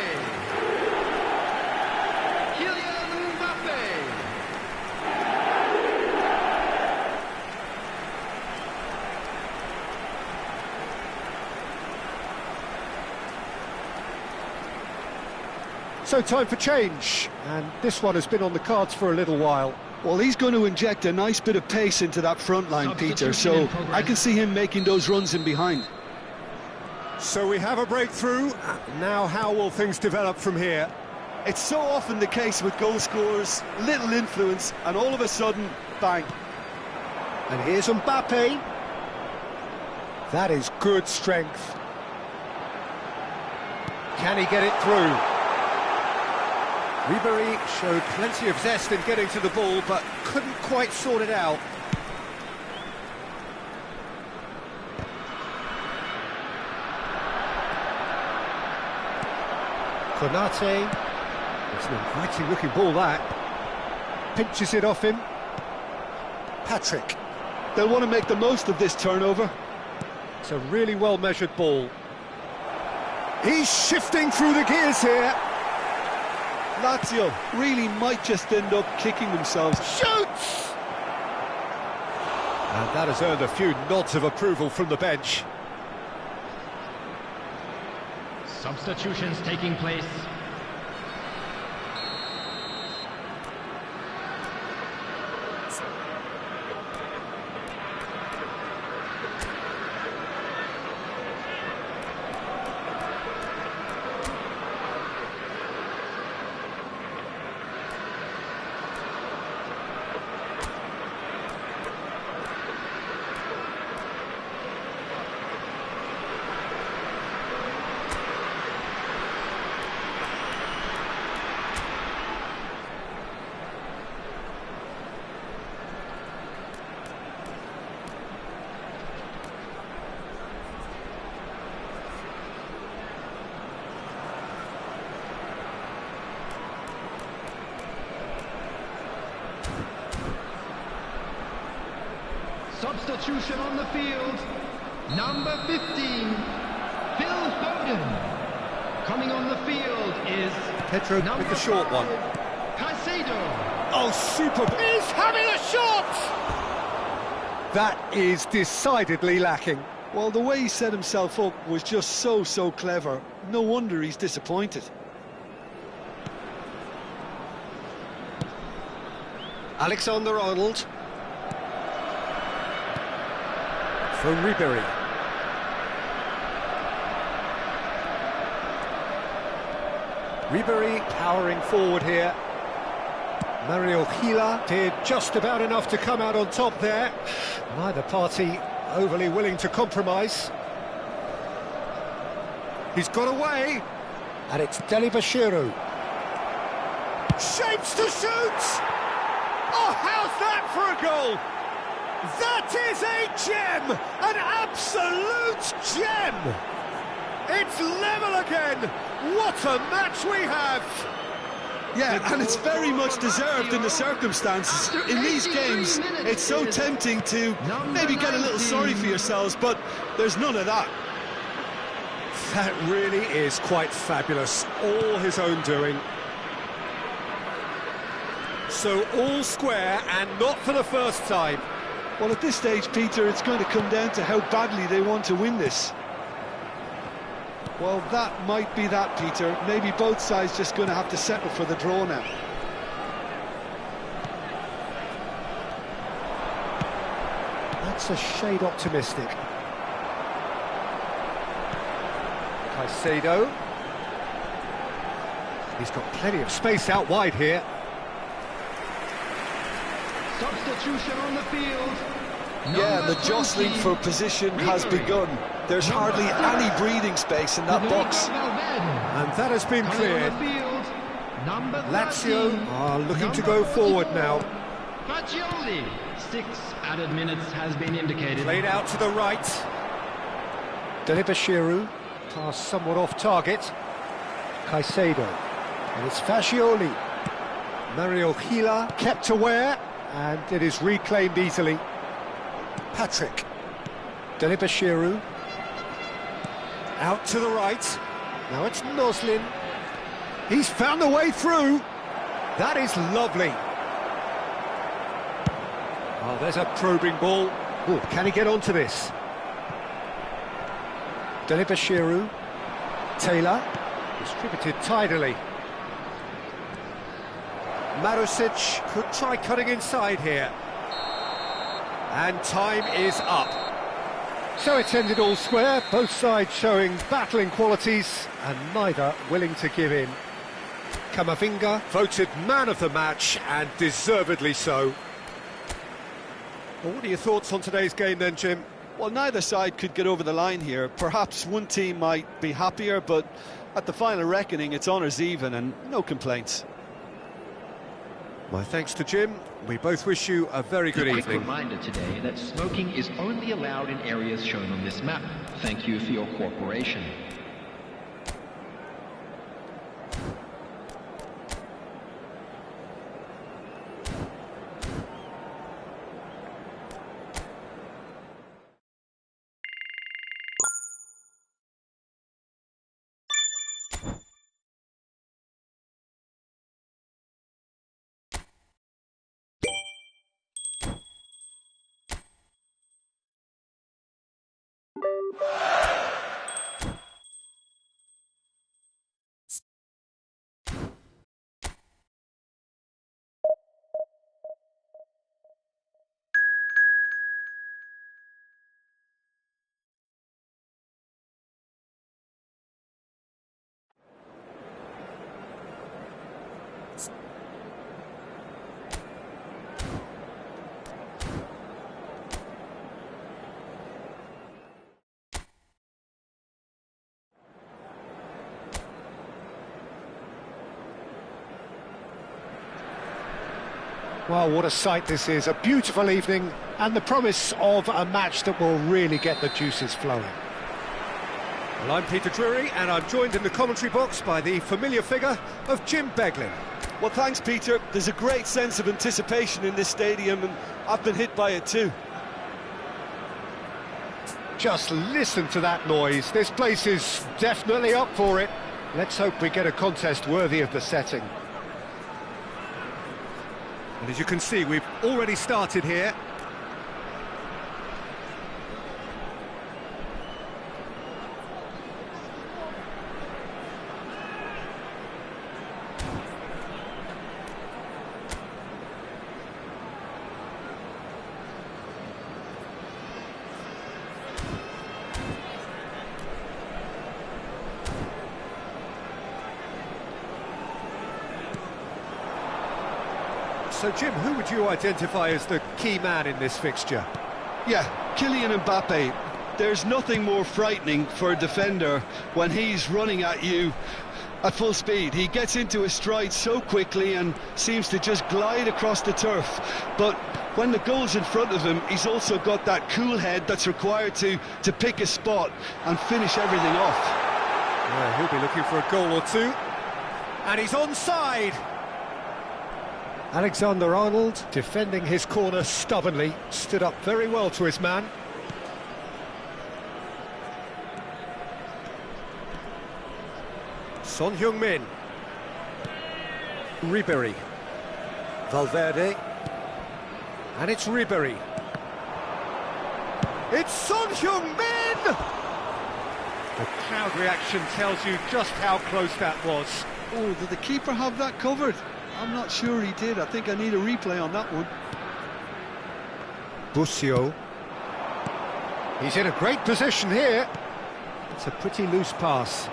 [SPEAKER 3] Kylian Mbappe.
[SPEAKER 1] So time for change, and this one has been on the cards for a little while.
[SPEAKER 2] Well, he's going to inject a nice bit of pace into that front line, Peter, so I can see him making those runs in behind.
[SPEAKER 1] So we have a breakthrough. Now how will things develop from here?
[SPEAKER 2] It's so often the case with goal scorers, little influence, and all of a sudden, bang.
[SPEAKER 1] And here's Mbappe. That is good strength. Can he get it through? Ribery showed plenty of zest in getting to the ball, but couldn't quite sort it out. Konate. It's an inviting looking ball, that. Pinches it off him. Patrick.
[SPEAKER 2] They'll want to make the most of this turnover.
[SPEAKER 1] It's a really well-measured ball. He's shifting through the gears here.
[SPEAKER 2] Lazio really might just end up kicking themselves.
[SPEAKER 1] Shoots! And that has earned a few nods of approval from the bench.
[SPEAKER 3] Substitutions taking place. Substitution on the field, number 15, Phil Foden. Coming on the field is
[SPEAKER 1] Pedro with the short one.
[SPEAKER 3] Caicedo.
[SPEAKER 1] Oh, super! He's having a shot! That is decidedly lacking.
[SPEAKER 2] Well, the way he set himself up was just so clever. No wonder he's disappointed.
[SPEAKER 1] Alexander-Arnold. From Ribery. Ribery powering forward here. Mario Gila did just about enough to come out on top there. Neither party overly willing to compromise. He's got away. And it's Delibashiru. Shapes to shoot! Oh, how's that for a goal? That is a gem! An absolute gem! It's level again! What a match we have!
[SPEAKER 2] Yeah, and it's very much deserved in the circumstances. In these games, it's so tempting to maybe get a little sorry for yourselves, but there's none of that.
[SPEAKER 1] That really is quite fabulous. All his own doing. So all square, and not for the first time.
[SPEAKER 2] Well, at this stage, Peter, it's going to come down to how badly they want to win this. Well, that might be that, Peter. Maybe both sides just going to have to settle for the draw now.
[SPEAKER 1] That's a shade optimistic. Caicedo. He's got plenty of space out wide here.
[SPEAKER 3] Substitution on the field.
[SPEAKER 2] Yeah,
[SPEAKER 3] Number
[SPEAKER 2] the jostling
[SPEAKER 3] 20,
[SPEAKER 2] for position has
[SPEAKER 3] Ribery.
[SPEAKER 2] begun. There's hardly any breathing space in that box.
[SPEAKER 1] And that has been
[SPEAKER 3] Coming
[SPEAKER 1] cleared.
[SPEAKER 3] on the field, number
[SPEAKER 1] Lazio
[SPEAKER 3] 13,
[SPEAKER 1] are looking to
[SPEAKER 3] number
[SPEAKER 1] go forward
[SPEAKER 3] 44,
[SPEAKER 1] now.
[SPEAKER 3] Fagioli. 6 added minutes has been indicated.
[SPEAKER 1] Played out to the right. Delibashiru, pass somewhat off target. Caicedo, and it's Fagioli. Mario Gila kept aware, and it is reclaimed easily. Patrick. Delibashiru. Out to the right. Now it's Noslin. He's found the way through. That is lovely. Oh, there's a probing ball. Oh, can he get onto this? Delibashiru. Taylor. Distributed tidily. Marusic could try cutting inside here. And time is up. So it's ended all square, both sides showing battling qualities and neither willing to give in. Camavinga voted man of the match, and deservedly so. Well, what are your thoughts on today's game then, Jim?
[SPEAKER 2] Well, neither side could get over the line here. Perhaps one team might be happier, but at the final reckoning, it's honours even and no complaints.
[SPEAKER 1] My thanks to Jim. We both wish you a very good
[SPEAKER 3] Quick
[SPEAKER 1] evening.
[SPEAKER 3] reminder today that smoking is only allowed in areas shown on this map. Thank you for your cooperation.
[SPEAKER 1] Well, what a sight this is. A beautiful evening and the promise of a match that will really get the juices flowing. Well, I'm Peter Drury, and I'm joined in the commentary box by the familiar figure of Jim Beglin.
[SPEAKER 2] Well, thanks, Peter. There's a great sense of anticipation in this stadium, and I've been hit by it too.
[SPEAKER 1] Just listen to that noise. This place is definitely up for it. Let's hope we get a contest worthy of the setting. And as you can see, we've already started here. So, Jim, who would you identify as the key man in this fixture?
[SPEAKER 2] Yeah, Kylian Mbappe. There's nothing more frightening for a defender when he's running at you at full speed. He gets into his stride so quickly and seems to just glide across the turf. But when the goal's in front of him, he's also got that cool head that's required to pick a spot and finish everything off.
[SPEAKER 1] Yeah, he'll be looking for a goal or two. And he's onside. Alexander-Arnold, defending his corner stubbornly, stood up very well to his man. Son Heung-min. Ribery. Valverde. And it's Ribery. It's Son Heung-min! The crowd reaction tells you just how close that was.
[SPEAKER 2] Oh, did the keeper have that covered? I'm not sure he did. I think I need a replay on that one.
[SPEAKER 1] Busio. He's in a great position here. It's a pretty loose pass.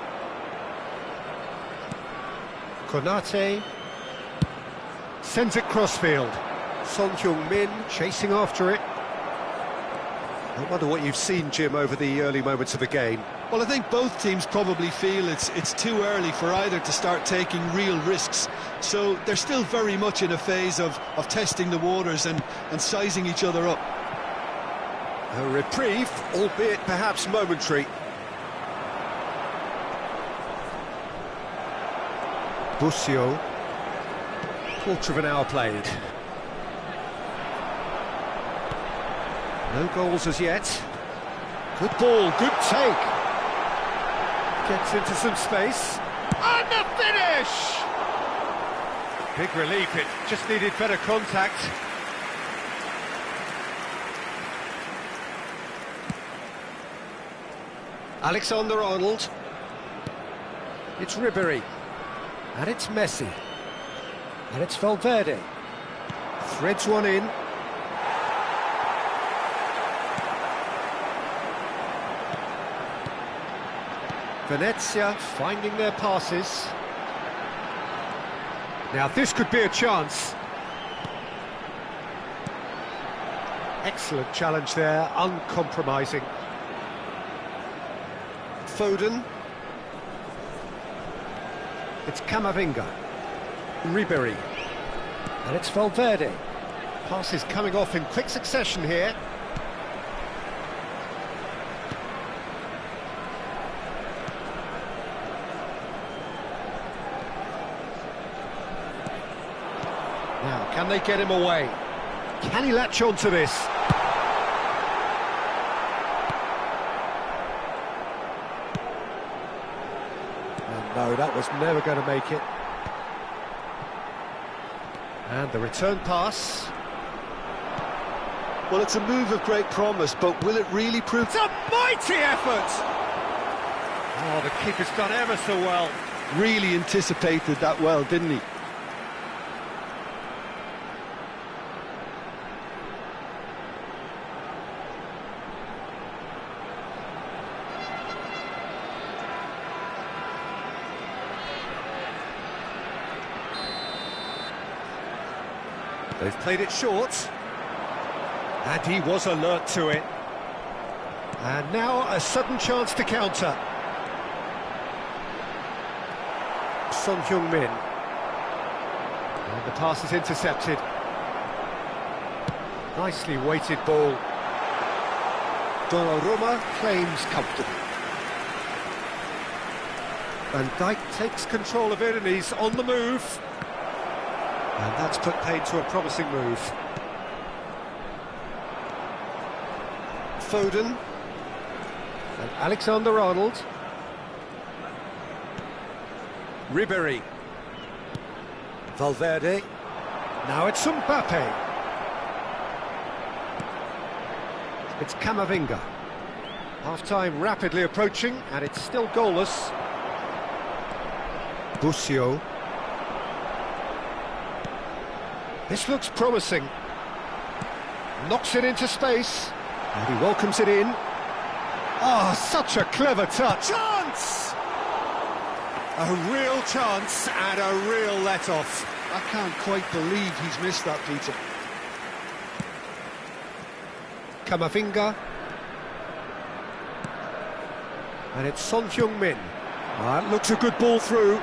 [SPEAKER 1] Konate sends it crossfield. Son Heung-min chasing after it. I wonder what you've seen, Jim, over the early moments of the game.
[SPEAKER 2] Well, I think both teams probably feel it's too early for either to start taking real risks. So they're still very much in a phase of testing the waters and sizing each other up.
[SPEAKER 1] A reprieve, albeit perhaps momentary. Busio. Quarter of an hour played. No goals as yet. Good ball, good take. Gets into some space. And the finish! Big relief, it just needed better contact. Alexander-Arnold. It's Ribery. And it's Messi. And it's Valverde. Threads one in. Venezia finding their passes. Now this could be a chance. Excellent challenge there, uncompromising. Foden. It's Camavinga. Ribery. And it's Valverde. Passes coming off in quick succession here. Now, can they get him away? Can he latch on to this? And no, that was never going to make it. And the return pass.
[SPEAKER 2] Well, it's a move of great promise, but will it really prove...
[SPEAKER 1] It's a mighty effort! Oh, the keeper's done ever so well.
[SPEAKER 2] Really anticipated that well, didn't he?
[SPEAKER 1] They've played it short. And he was alert to it. And now a sudden chance to counter. Son Heung-min. And the pass is intercepted. Nicely weighted ball. Donnarumma claims comfortably. Van Dijk takes control of it and he's on the move. And that's put paid to a promising move. Foden. And Alexander-Arnold. Ribery. Valverde. Now it's Mbappe. It's Camavinga. Half-time rapidly approaching, and it's still goalless. Busio. This looks promising. Knocks it into space. And he welcomes it in. Oh, such a clever touch. Chance! A real chance and a real let-off.
[SPEAKER 2] I can't quite believe he's missed that, Peter.
[SPEAKER 1] Camavinga. And it's Son Heung-min. That looks a good ball through.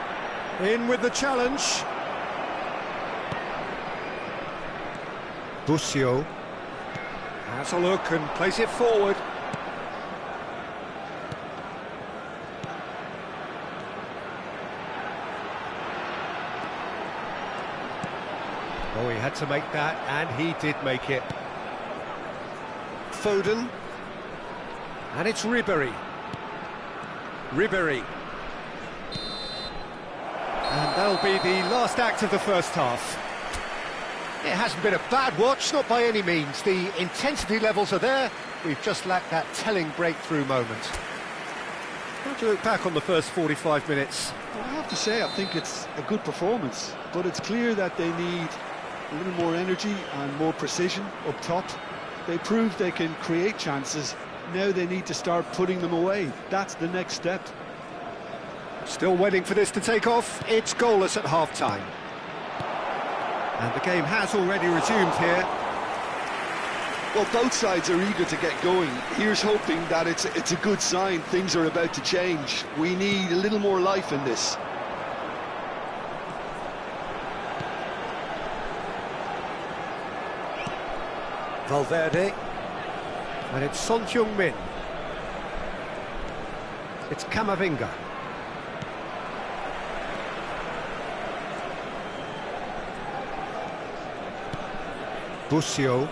[SPEAKER 1] In with the challenge. Busio has a look and plays it forward. Oh, he had to make that, and he did make it. Foden. And it's Ribéry. Ribéry. And that'll be the last act of the first half. It hasn't been a bad watch, not by any means. The intensity levels are there. We've just lacked that telling breakthrough moment. How do you look back on the first 45 minutes?
[SPEAKER 2] Well, I have to say, I think it's a good performance, but it's clear that they need a little more energy and more precision up top. They proved they can create chances. Now they need to start putting them away. That's the next step.
[SPEAKER 1] Still waiting for this to take off. It's goalless at half-time. And the game has already resumed here.
[SPEAKER 2] Well, both sides are eager to get going. Here's hoping that it's a good sign. Things are about to change. We need a little more life in this.
[SPEAKER 1] Valverde. And it's Son Heung-min. It's Camavinga. Busio.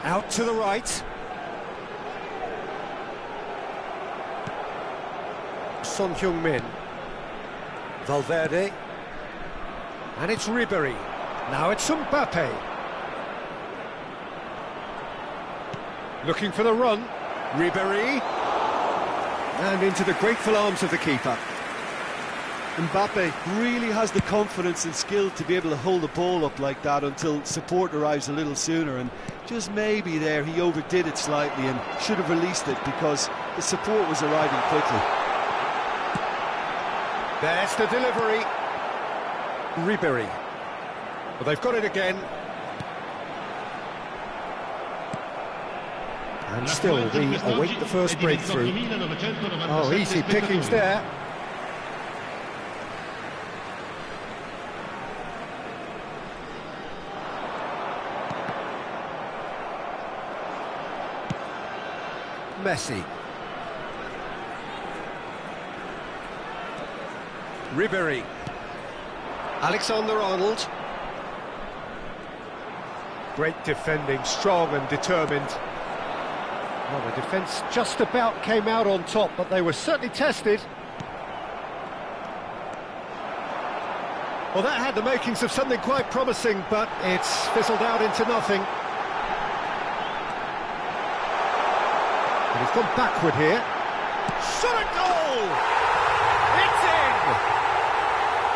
[SPEAKER 1] Out to the right. Son Heung-min. Valverde. And it's Ribéry. Now it's Mbappe. Looking for the run. Ribéry. And into the grateful arms of the keeper.
[SPEAKER 2] Mbappe really has the confidence and skill to be able to hold the ball up like that until support arrives a little sooner, and just maybe there he overdid it slightly and should have released it because the support was arriving quickly.
[SPEAKER 1] There's the delivery. Ribéry. Well, they've got it again. And still, we await the first breakthrough. Oh, easy pickings there. Messi. Ribéry. Alexander-Arnold. Great defending, strong and determined. Well, the defence just about came out on top, but they were certainly tested. Well, that had the makings of something quite promising, but it's fizzled out into nothing. But he's gone backward here. Shot a goal! It's in!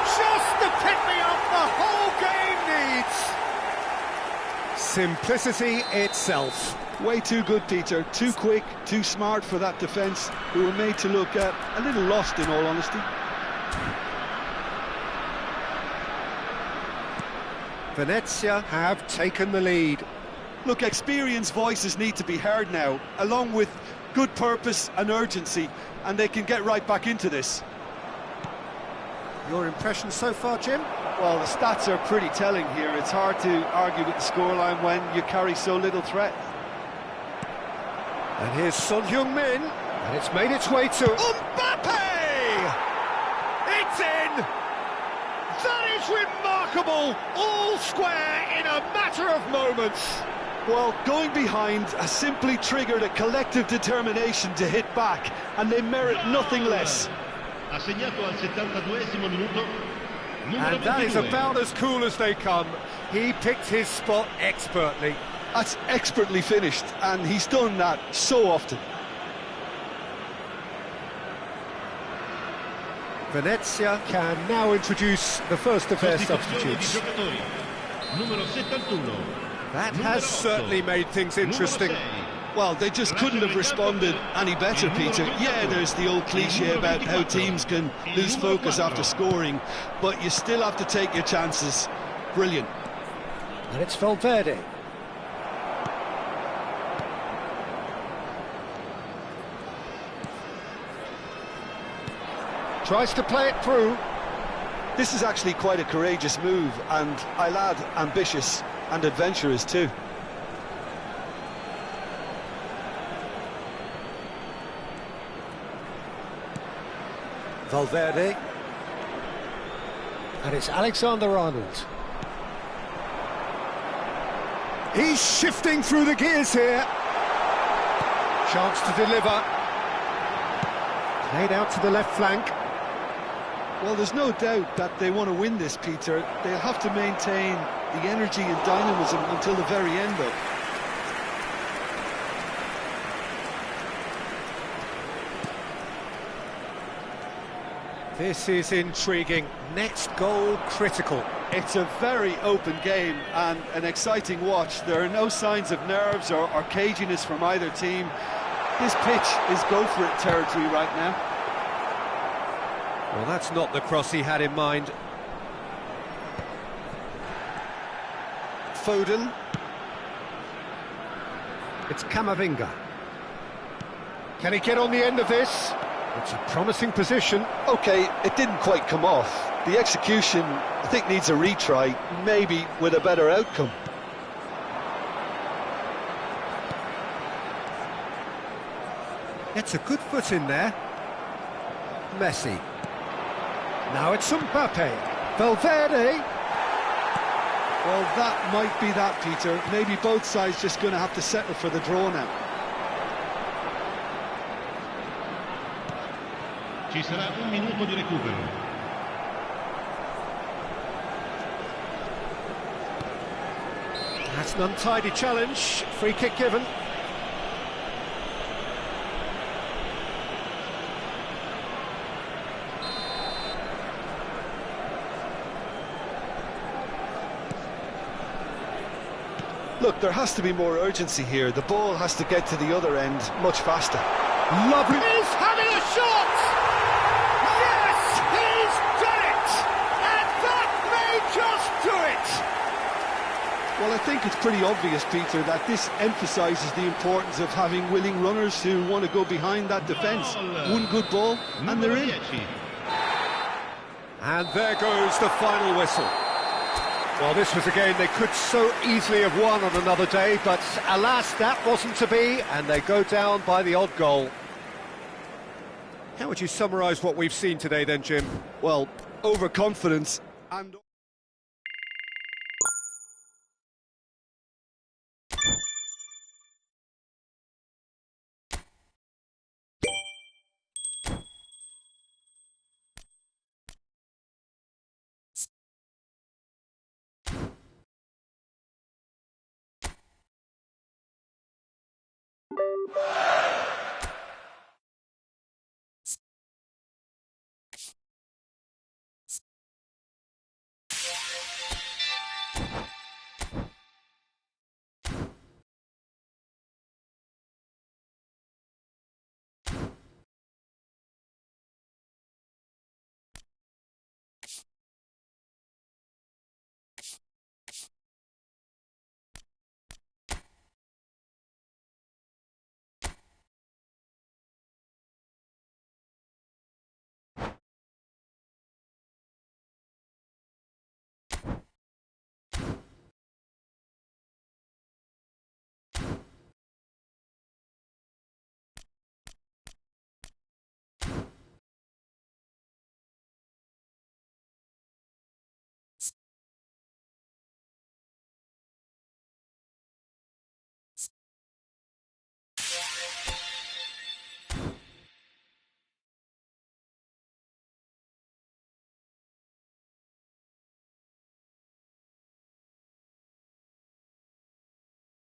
[SPEAKER 1] Just the pick-me-up the whole game needs! Simplicity itself.
[SPEAKER 2] Way too good, Peter. Too quick, too smart for that defence, who were made to look a little lost, in all honesty.
[SPEAKER 1] Venezia have taken the lead.
[SPEAKER 2] Look, experienced voices need to be heard now, along with good purpose and urgency, and they can get right back into this.
[SPEAKER 1] Your impression so far, Jim?
[SPEAKER 2] Well, the stats are pretty telling here. It's hard to argue with the scoreline when you carry so little threat.
[SPEAKER 1] And here's Son Heung-min, and it's made its way to Mbappe! It's in! That is remarkable! All square in a matter of moments.
[SPEAKER 2] Well, going behind has simply triggered a collective determination to hit back, and they merit nothing less.
[SPEAKER 1] And that is about as cool as they come. He picked his spot expertly.
[SPEAKER 2] That's expertly finished, and he's done that so often.
[SPEAKER 1] Venezia can now introduce the first of their substitutes. That has certainly made things interesting.
[SPEAKER 2] Well, they just couldn't have responded any better, Peter. Yeah, there's the old cliche about how teams can lose focus after scoring, but you still have to take your chances. Brilliant.
[SPEAKER 1] And it's Valverde. Tries to play it through.
[SPEAKER 2] This is actually quite a courageous move, and I'll add ambitious and adventurous too.
[SPEAKER 1] Valverde. And it's Alexander-Arnold. He's shifting through the gears here. Chance to deliver. Played out to the left flank.
[SPEAKER 2] Well, there's no doubt that they want to win this, Peter. They'll have to maintain the energy and dynamism until the very end, though.
[SPEAKER 1] This is intriguing. Next goal critical.
[SPEAKER 2] It's a very open game and an exciting watch. There are no signs of nerves or caginess from either team. This pitch is go-for-it territory right now.
[SPEAKER 1] Well, that's not the cross he had in mind. Foden. It's Camavinga. Can he get on the end of this? It's a promising position.
[SPEAKER 2] OK, it didn't quite come off. The execution, I think, needs a retry, maybe with a better outcome.
[SPEAKER 1] It's a good foot in there. Messi. Now it's Mbappe. Valverde.
[SPEAKER 2] Well, that might be that, Peter. Maybe both sides just going to have to settle for the draw now.
[SPEAKER 3] Ci sarà un minuto di recupero.
[SPEAKER 1] That's an untidy challenge. Free kick given.
[SPEAKER 2] Look, there has to be more urgency here. The ball has to get to the other end much faster.
[SPEAKER 1] Lovely. He's having a shot! Yes, he's done it! And that may just do it!
[SPEAKER 2] Well, I think it's pretty obvious, Peter, that this emphasises the importance of having willing runners who want to go behind that defence. One good ball, and they're in.
[SPEAKER 1] And there goes the final whistle. Well, this was a game they could so easily have won on another day, but alas, that wasn't to be, and they go down by the odd goal. How would you summarise what we've seen today then, Jim?
[SPEAKER 2] Well, overconfidence and...